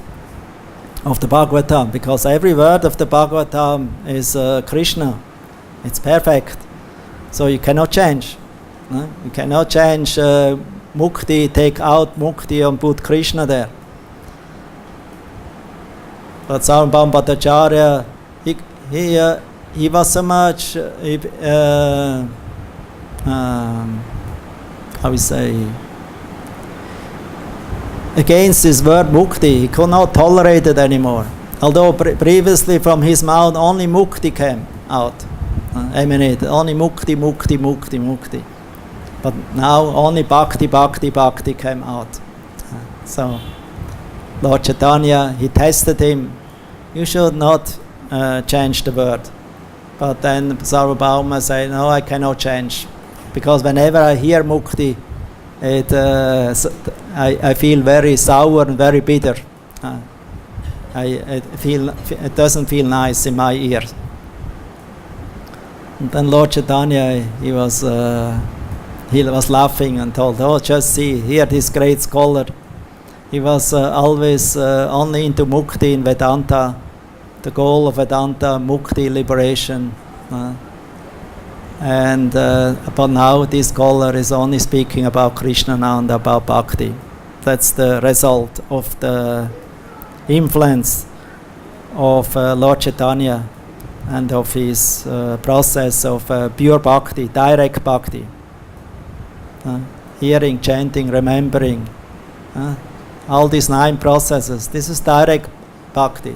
of the Bhagavatam? Because every word of the Bhagavatam is Krishna. It's perfect. So you cannot change. You cannot change Mukti, take out Mukti and put Krishna there. But Sarvabhauma Bhattacharya, he was so much how we say, against this word mukti. He could not tolerate it anymore. Although previously from his mouth only mukti came out, emanated, only mukti. But now only bhakti came out. So Lord Chaitanya, he tested him, you should not change the word. But then Sarvabhauma said, no, I cannot change. Because whenever I hear mukti, I feel very sour and very bitter. It doesn't feel nice in my ear. And then Lord Chaitanya, he was laughing and told, oh, just see, here this great scholar. He was always only into mukti in Vedanta, the goal of Vedanta, mukti, liberation. But now this scholar is only speaking about Krishna now and about bhakti. That's the result of the influence of Lord Chaitanya and of his process of pure bhakti, direct bhakti. Hearing, chanting, remembering. All these 9 processes, this is direct bhakti.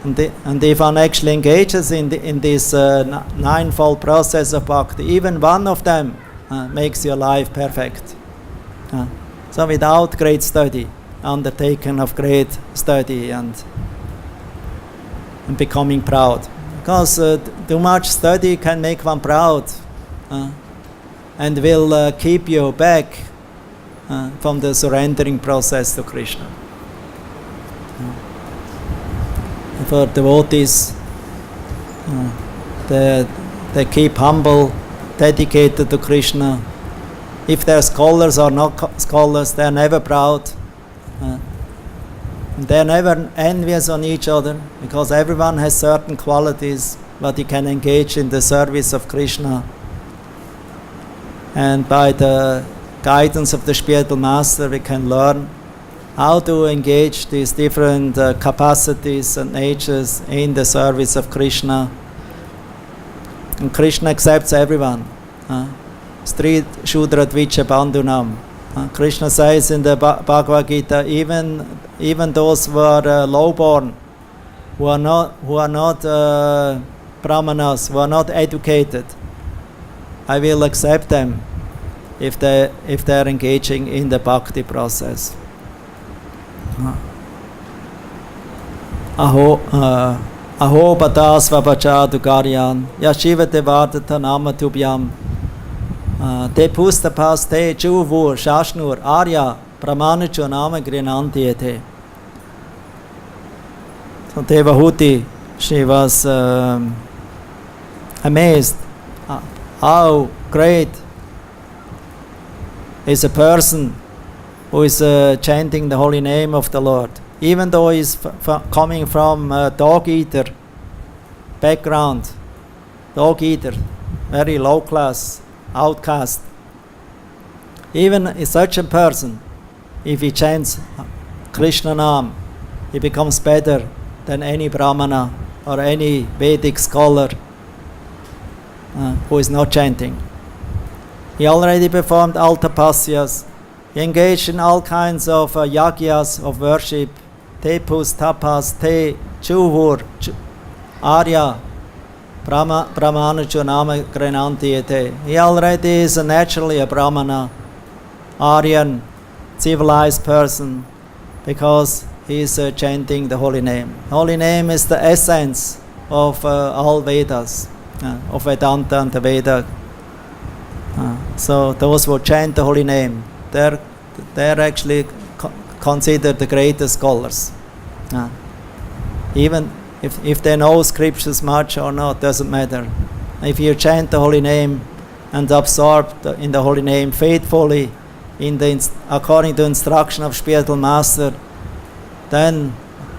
And if one actually engages in this 9-fold process of bhakti, even one of them makes your life perfect. So without great study, undertaken of great study and becoming proud. Because too much study can make one proud and will keep you back from the surrendering process to Krishna. For devotees, they keep humble, dedicated to Krishna. If they're scholars or not scholars, they're never proud. They're never envious on each other, because everyone has certain qualities that he can engage in the service of Krishna. And by the guidance of the spiritual master, we can learn how to engage these different capacities and natures in the service of Krishna. And Krishna accepts everyone. Stri Shudra Dvicha Bandhunam. Krishna says in the Bhagavad-Gita, even those who are lowborn, who are not brahmanas, who are not educated, I will accept them if they are engaging in the bhakti process. Aho patas vapachadu karyan yashivate vardata namatubhyam te pustapas te chuvur shashnur arya pramanichu nama grinantiyate. So Devahuti, she was amazed how great is a person who is chanting the holy name of the Lord, even though he is coming from a dog-eater background, dog-eater, very low class, outcast. Even such a person, if he chants Krishna Nam, he becomes better than any Brahmana or any Vedic scholar who is not chanting. He already performed all tapasyas. He engaged in all kinds of yagyas of worship, tepus, tapas, te, chuvur, arya, brahmanuchu nama grenantiyate. He already is naturally a brahmana, Aryan, civilized person, because he is chanting the holy name. Holy name is the essence of all Vedas, of Vedanta and the Veda. So those who chant the holy name, they're actually considered the greatest scholars. Even if they know scriptures much or not, doesn't matter. If you chant the holy name and absorb in the holy name faithfully, according to instruction of spiritual master, then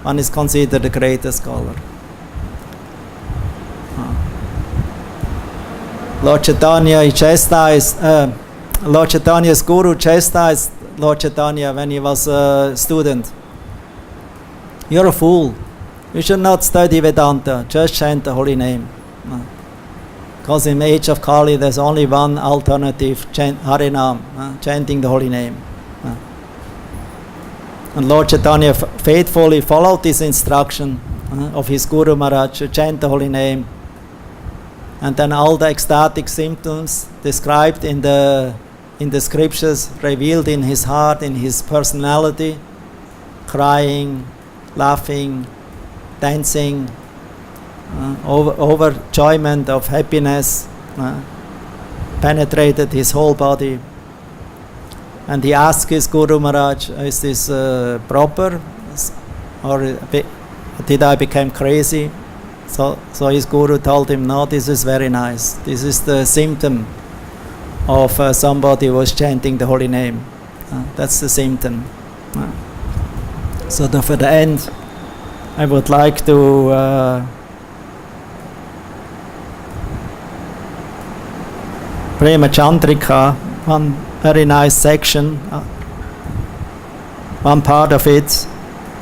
one is considered the greatest scholar. Lord Chaitanya, he chastised, Lord Chaitanya's guru chastised Lord Chaitanya when he was a student. You're a fool. You should not study Vedanta, just chant the holy name. Because in the age of Kali, there's only one alternative, Harinam, chanting the holy name. And Lord Chaitanya faithfully followed this instruction of his Guru Maharaj to chant the holy name. And then all the ecstatic symptoms described in the scriptures, revealed in his heart, in his personality, crying, laughing, dancing, overjoyment of happiness penetrated his whole body. And he asked his Guru Maharaj, is this proper, or did I become crazy? So his Guru told him, no, this is very nice. This is the symptom of somebody who was chanting the holy name. That's the symptom. So for the end, I would like to Prema Chandrika, one very nice section, one part of it,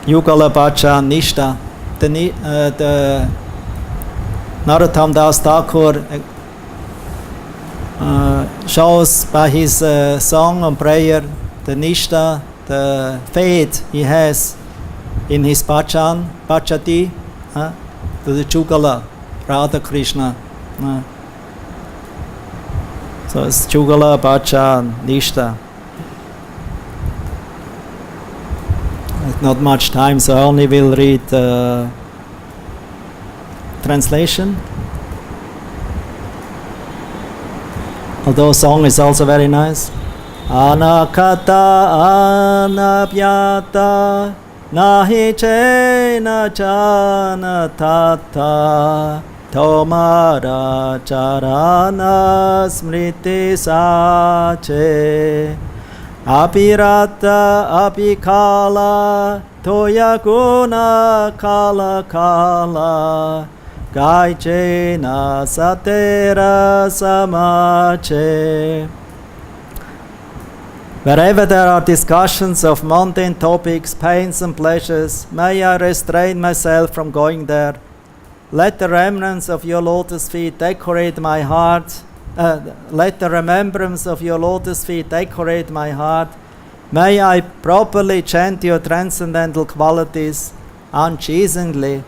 Yugala Bhaja Nishta. The Narottam Das Thakur shows by his song and prayer the Nishta, the faith he has in his Bhajati, to the Jugala, Radha Krishna. So it's Jugala, Bhaja, Nishta. Not much time, so I only will read the translation. Although song is also very nice. Anakata anabhyata nahi chena janatata tomara charana smriti sache apirata apikala toya guna kala kala gaichena satera samache. Wherever there are discussions of mundane topics, pains and pleasures, may I restrain myself from going there. Let the remnants of your lotus feet decorate my heart. Let the remembrance of your lotus feet decorate my heart. May I properly chant your transcendental qualities unceasingly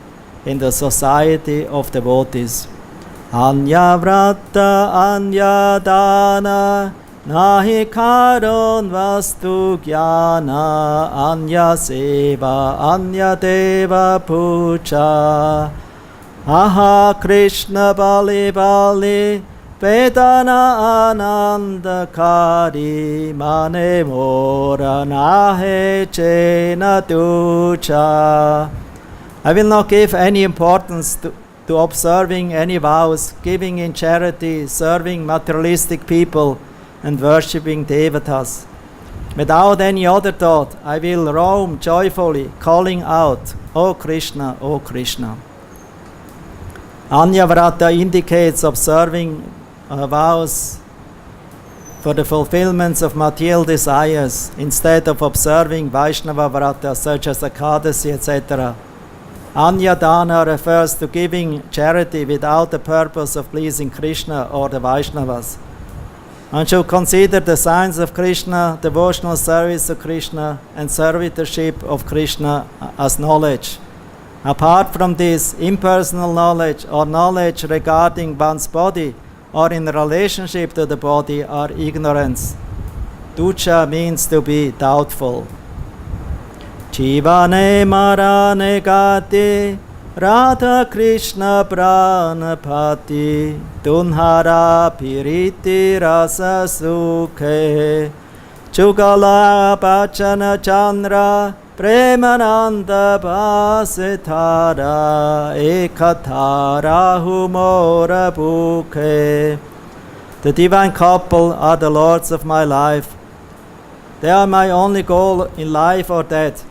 in the society of devotees. Anya vrata anya dana nahi karon vastu jnana anya seva anya deva puja. Aha Krishna Bali Bali Vedana Ananda Kari Mane Mora Nahe Chena Ducha. I will not give any importance to observing any vows, giving in charity, serving materialistic people, and worshipping devatas. Without any other thought, I will roam joyfully, calling out, O Krishna, O Krishna. Anya Vrata indicates observing vows for the fulfillments of material desires instead of observing Vaishnava Vrata such as Ekadasi, etc. Anya Dana refers to giving charity without the purpose of pleasing Krishna or the Vaishnavas. One should consider the signs of Krishna, devotional service of Krishna, and servitorship of Krishna as knowledge. Apart from this, impersonal knowledge or knowledge regarding one's body or in relationship to the body are ignorance. Ducha means to be doubtful. Jivane marane gati Radha Krishna pranapati Tunhara piriti rasa sukhe Jugala bhajana chandra Premananda Basithara Ekatara Humora Bukhe. The divine couple are the lords of my life. They are my only goal in life or death.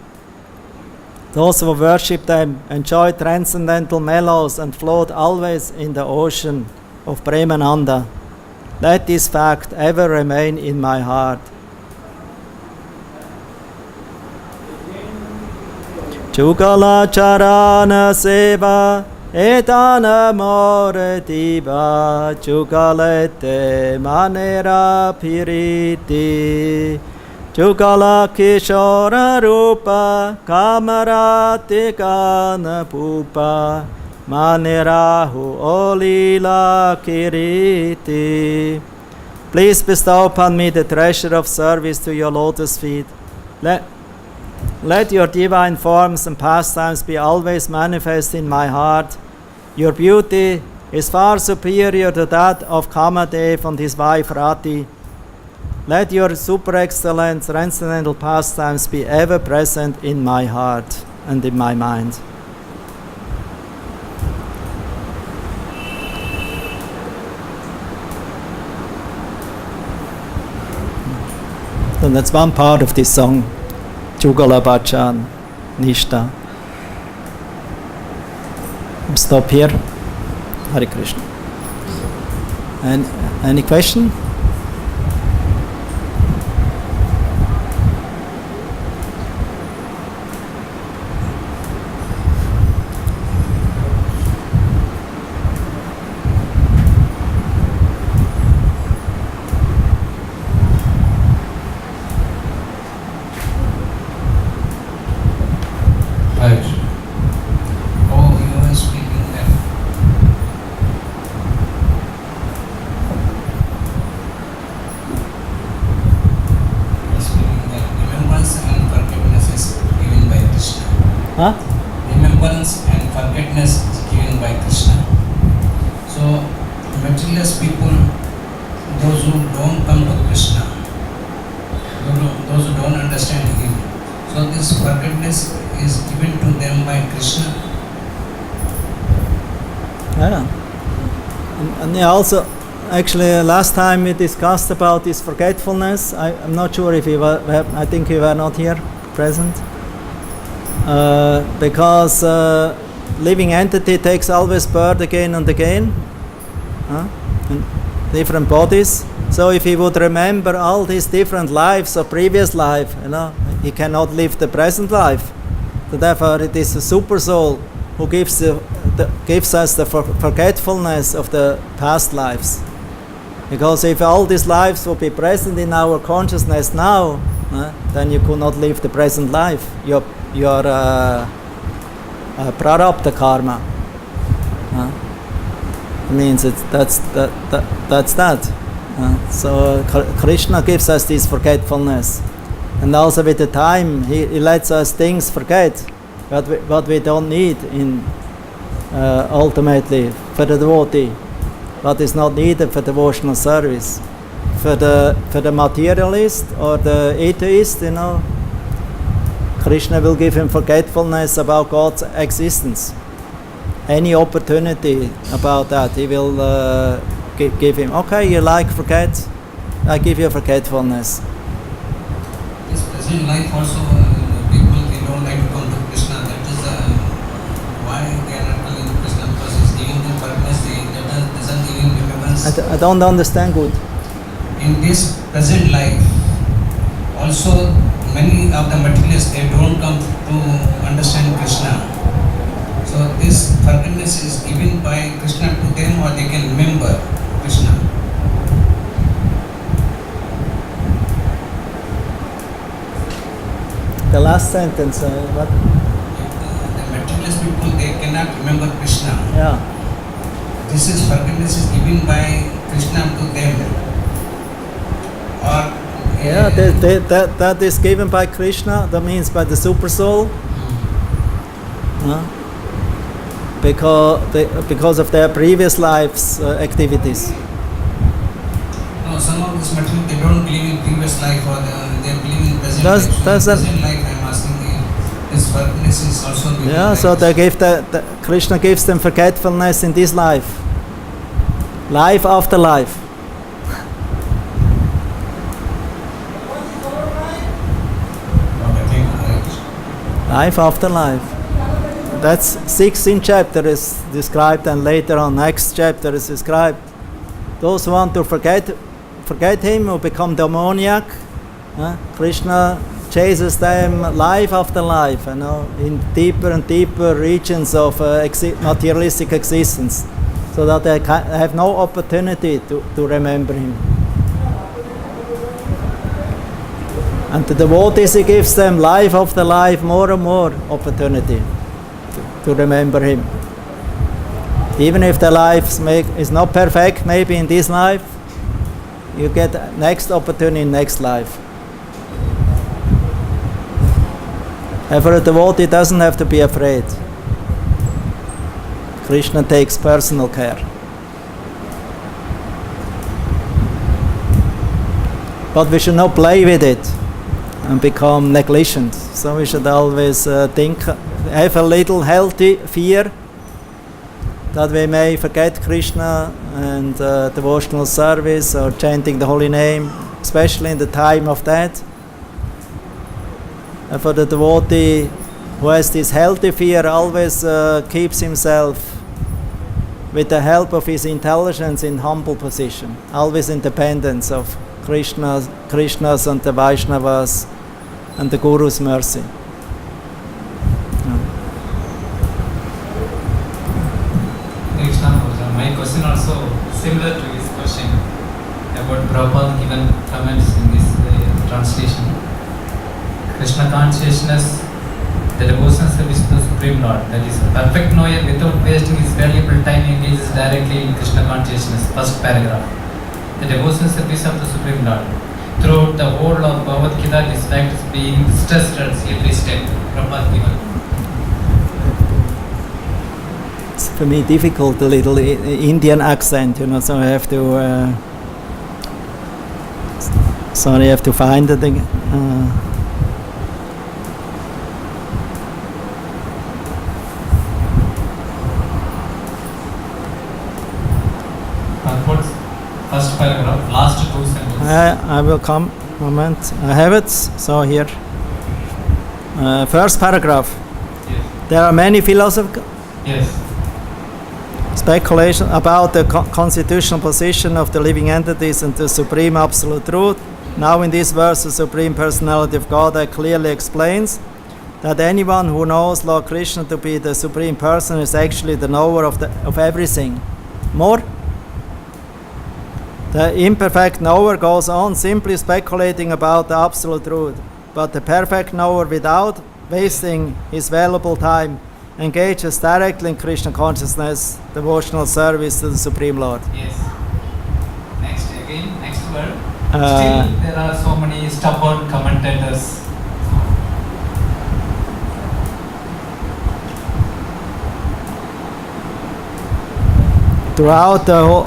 Those who worship them enjoy transcendental mellows and float always in the ocean of Premananda. Let this fact ever remain in my heart. Jugala charana seva etana more diva jugalete manera piriti Jugala kishora rupa kamarati kana pupa manerahu olila kiriti. Please bestow upon me the treasure of service to your lotus feet. Let your divine forms and pastimes be always manifest in my heart. Your beauty is far superior to that of Kamadev and his wife Rati. Let your super excellent transcendental pastimes be ever present in my heart and in my mind. And that's one part of this song, Jugala Bhajan Nishta. Stop here. Hare Krishna. And any question? Huh? Remembrance and forgetfulness is given by Krishna. So, materialist people, those who don't come to Krishna, those who don't understand Him, so this forgetfulness is given to them by Krishna. Yeah. And also, actually, last time we discussed about this forgetfulness. I'm not sure if you were, I think you were not here present. Because living entity takes always birth again and again, in different bodies. So if he would remember all these different lives or previous life, he cannot live the present life. So therefore, it is the super soul who gives us the forgetfulness of the past lives. Because if all these lives would be present in our consciousness now, then you could not live the present life. Your prarabdha karma means that's that. So Krishna gives us this forgetfulness, and also with the time he lets us things forget what we don't need in ultimately for the devotee, what is not needed for devotional service. For the materialist or the atheist, Krishna will give him forgetfulness about God's existence. Any opportunity about that, he will give him. Okay, you like forget? I give you forgetfulness. This present life also, people they don't like to come to Krishna. That is why they are not coming to Krishna, because he's giving them forgiveness. That doesn't give him remembrance. I don't understand good. In this present life, also many of the materialists, they don't come to understand Krishna. So this forgiveness is given by Krishna to them, or they can remember Krishna. The last sentence, what? The materialist people, they cannot remember Krishna. Yeah. This is forgiveness is given by Krishna to them. Yeah, that is given by Krishna, that means by the super soul. Because of their previous lives' activities. No, some of this material, they don't believe in previous life, or they believe in present life. So present life, I am asking you, this forgiveness is also given. Yeah, so they give Krishna gives them forgetfulness in this life. Life after life. Life after life. That's 16th chapter is described, and later on next chapter is described. Those who want to forget him, who become demoniac, Krishna chases them life after life, in deeper and deeper regions of materialistic existence, so that they have no opportunity to remember him. And the devotees, he gives them life after life, more and more opportunity to remember him. Even if the life is not perfect, maybe in this life, you get next opportunity in next life. And for a devotee, doesn't have to be afraid. Krishna takes personal care. But we should not play with it and become negligent. So we should always have a little healthy fear that we may forget Krishna and devotional service or chanting the holy name, especially in the time of that. And for the devotee who has this healthy fear, always keeps himself with the help of his intelligence in humble position, always in dependence of Krishna's and the Vaishnavas and the Guru's mercy. My question also similar to his question about Prabhupada given comments in this translation. Krishna consciousness, the devotion service to the Supreme Lord, that is, perfect knower without wasting his valuable time engages directly in Krishna consciousness, first paragraph. The devotion service of the Supreme Lord. Throughout the whole of Bhagavad-Gita, this fact is being stressed at every step. Prabhupada given. It's for me difficult, a little Indian accent, so I have to. Sorry, I have to find it again. First paragraph, last two sentences. I will come. Moment. I have it. So here. First paragraph. Yes. There are many philosophical. Yes. Speculation about the constitutional position of the living entities and the supreme absolute truth. Now in this verse, the Supreme Personality of God clearly explains that anyone who knows Lord Krishna to be the Supreme Person is actually the knower of everything. More? The imperfect knower goes on simply speculating about the absolute truth, but the perfect knower, without wasting his valuable time, engages directly in Krishna consciousness, devotional service to the Supreme Lord. Yes. Next word. Still, there are so many stubborn commentators. Throughout the whole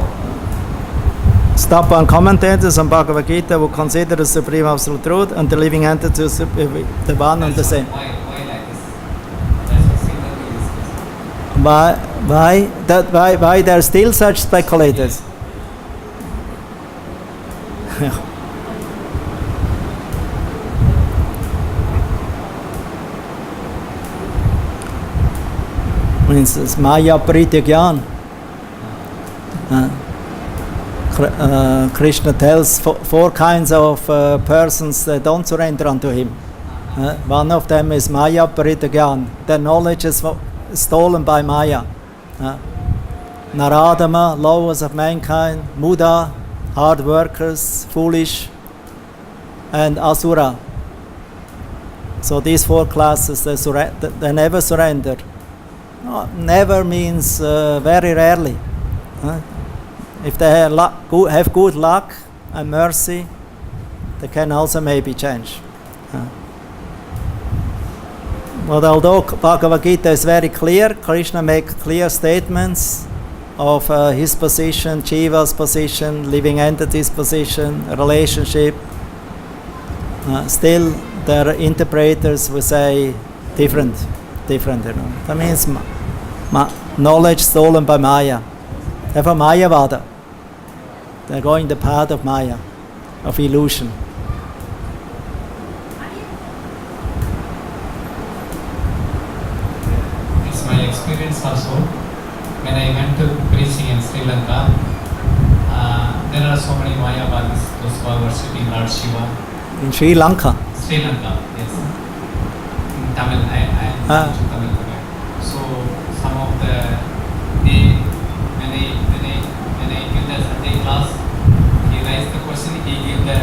stubborn commentators on Bhagavad-Gita who consider the Supreme Absolute Truth and the living entity the one and the same. Why like this? That's what similar to this. Why there are still such speculators? Means it's Maya Pritya Gyan. Krishna tells four kinds of persons that don't surrender unto him. One of them is Maya Paritagyan. Their knowledge is stolen by Maya. Naradama, lowers of mankind. Muda, hard workers, foolish. And Asura. So these four classes, they never surrender. No, never means very rarely. If they have good luck and mercy, they can also maybe change. But although Bhagavad-Gita is very clear, Krishna makes clear statements of his position, Jiva's position, living entity's position, relationship. Still, there are interpreters who say different. That means knowledge stolen by Maya. Therefore, Mayavada. They're going the path of Maya, of illusion. It's my experience also. When I went to preaching in Sri Lanka, there are so many Mayavadis, those who are worshipping Lord Shiva. In Sri Lanka? Sri Lanka, yes. In Tamil, I'm to Tamil. So some of when I give the Sunday class, he raised the question, he gave the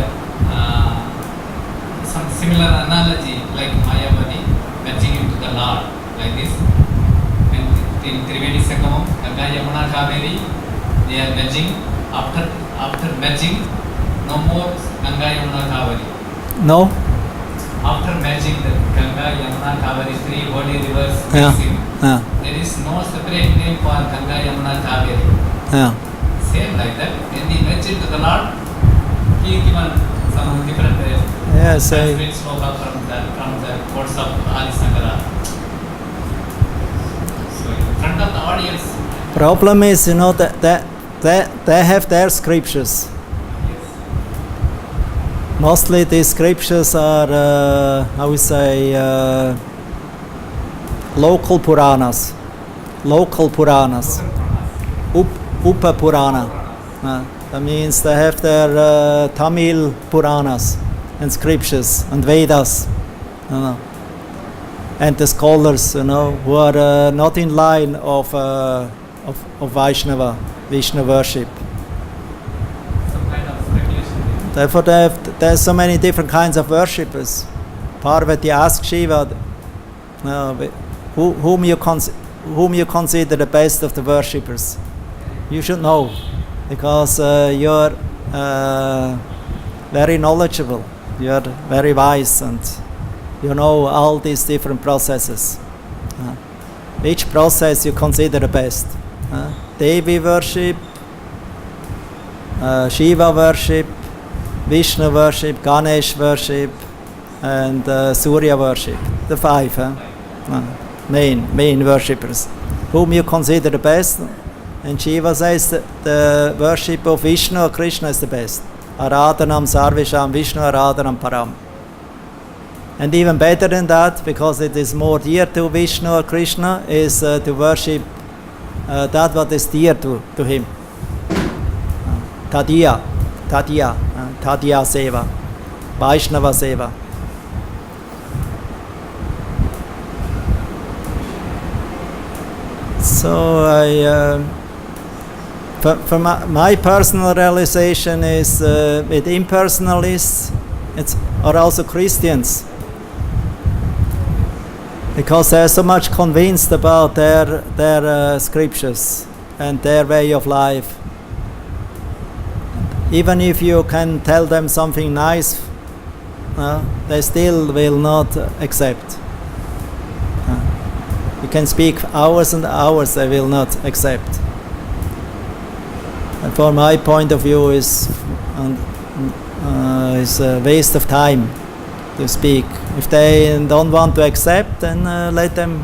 some similar analogy like Mayavadi merging into the Lord, like this. When in Trivedi Sangamam, Ganga, Yamuna, Kaveri, they are merging. After merging, no more Ganga, Yamuna, Kaveri. No? After merging the Ganga Ganga, Yamuna, Kaveri, three holy rivers Yeah. mixing. Yeah. There is no separate name for Ganga, Yamuna, Kaveri. Yeah. Same like that. When he merged into the Lord, he given some different Yes. Sanskrit sloka from the words of Adi Sankara. So in front of the audience, Problem is, that they have their scriptures. Mostly these scriptures are, how we say, local Puranas. Upa Purana. That means they have their Tamil Puranas and scriptures and Vedas. And the scholars, who are not in line of Vishnu worship. some kind of speculation. Therefore, there's so many different kinds of worshippers. Parvati asked Shiva, whom you consider the best of the worshippers. You should know, because you're very knowledgeable, you're very wise, and you know all these different processes. Which process you consider the best? Devi worship, Shiva worship, Vishnu worship, Ganesh worship, and Surya worship. The five main worshippers. Whom you consider the best? And Shiva says that the worship of Vishnu or Krishna is the best. Aradhanam sarvesham Vishnu aradhanam param. And even better than that, because it is more dear to Vishnu or Krishna, is to worship that what is dear to him. Tadiya Seva, Vaishnava Seva. So for my personal realization is with impersonalists, are also Christians, because they are so much convinced about their scriptures and their way of life. Even if you can tell them something nice, they still will not accept. You can speak hours and hours, they will not accept. And from my point of view, is a waste of time to speak. If they don't want to accept, then let them.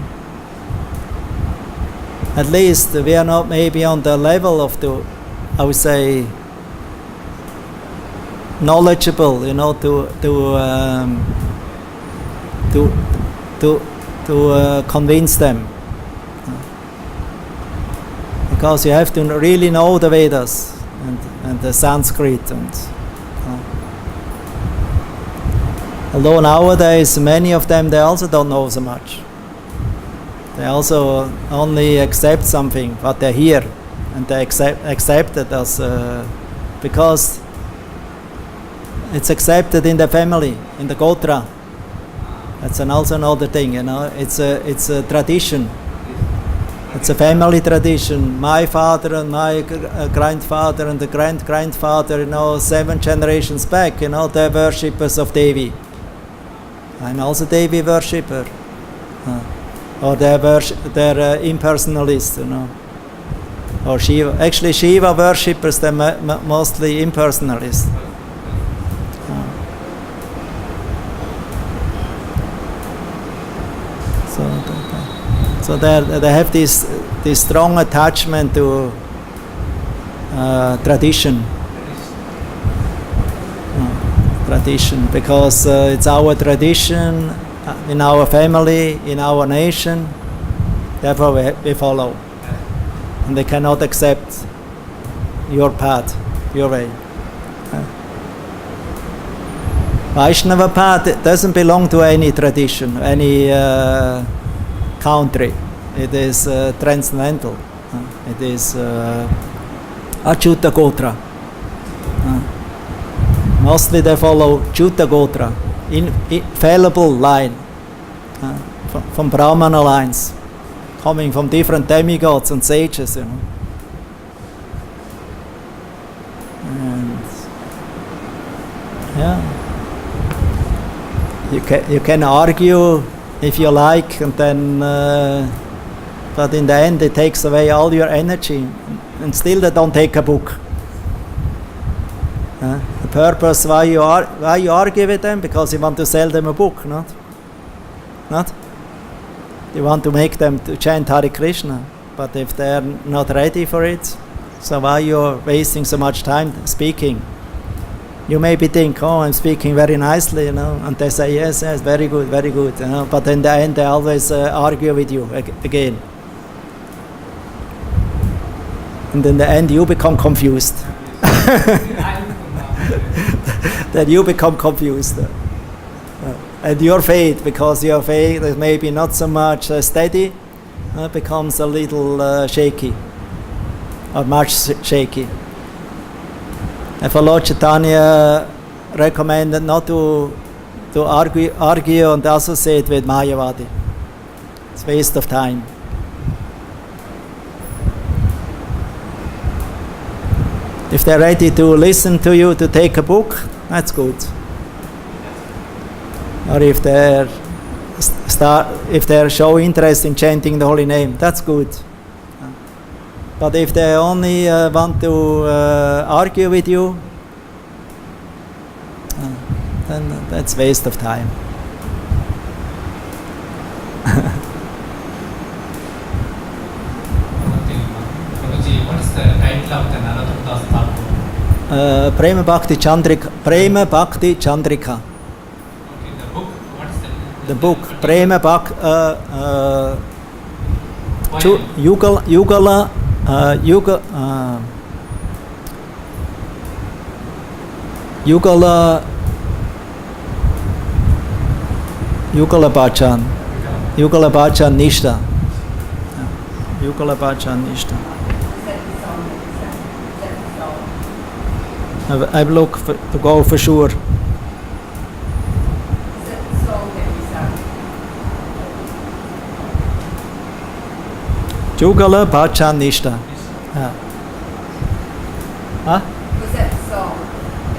At least we are not maybe on the level of I would say, knowledgeable, to convince them. Because you have to really know the Vedas and the Sanskrit, although nowadays many of them, they also don't know so much. They also only accept something what they hear, and they accept it as because it's accepted in the family, in the Gotra. That's also another thing, It's a tradition. It's a family tradition. My father and my grandfather and the grandfather, 7 generations back, they're worshippers of Devi. I'm also Devi worshipper. Or they're impersonalists, Or Shiva. Actually, Shiva worshippers, they're mostly impersonalists. So they have this strong attachment to tradition. Tradition, because it's our tradition in our family, in our nation. Therefore, we follow, and they cannot accept your path, your way. Vaishnava path doesn't belong to any tradition, any country. It is transcendental. It is Achyuta Gotra. Mostly they follow Achyuta Gotra, infallible line, from Brahmana lines, coming from different demigods and sages, And yeah, you can argue if you like, and then, but in the end it takes away all your energy, and still they don't take a book. The purpose why you argue with them, because you want to sell them a book, not? You want to make them to chant Hare Krishna, but if they're not ready for it, so why you're wasting so much time speaking? You maybe think, oh, I'm speaking very nicely, and they say, yes, very good, but in the end they always argue with you again. And in the end you become confused. Then you become confused. And your faith, because your faith is maybe not so much steady, becomes a little shaky, or much shaky. And for Lord Chaitanya recommended not to argue and associate with Mayavadi. It's a waste of time. If they're ready to listen to you, to take a book, that's good. Or if they show interest in chanting the holy name, that's good. But if they only want to argue with you, then that's waste of time. Prabhuji, what is the title of the Narottam Das Thakur? Prema Bhakti Chandrika. Prema Bhakti Chandrika. Okay, the book, what is the? The book Prema Bhakti Yugala Bhajan Nishta. Yugala Bhajan Nishta. I will look to go for sure. Yugala Bhajan Nishta. Yeah. Huh? Was that song?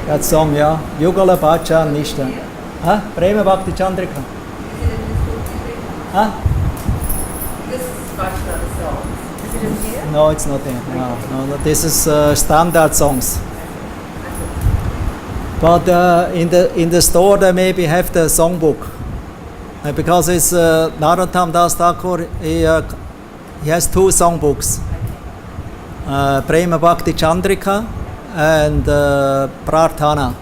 That song, yeah. Yugala Bhajan Nishta. Huh? Prema Bhakti Chandrika. Is it in this book? Huh? This is much another song. Is it in here? No, it's not in. No. This is standard songs. But in the store they maybe have the songbook, because it's Narottam Das Thakur. He has two songbooks, Prema Bhakti Chandrika and Prarthana.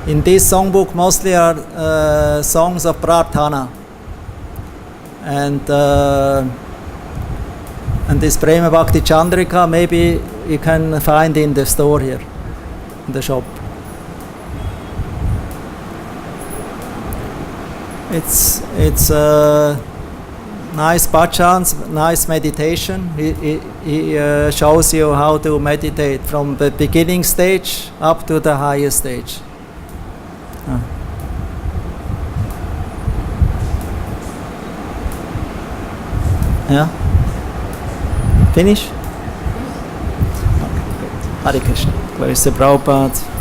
In this songbook mostly are songs of Prarthana, and this Prema Bhakti Chandrika maybe you can find in the store here, in the shop. It's nice bhajans, nice meditation. He shows you how to meditate from the beginning stage up to the highest stage. Yeah? Finish? Okay, good. Hare Krishna. Glory to Prabhupada.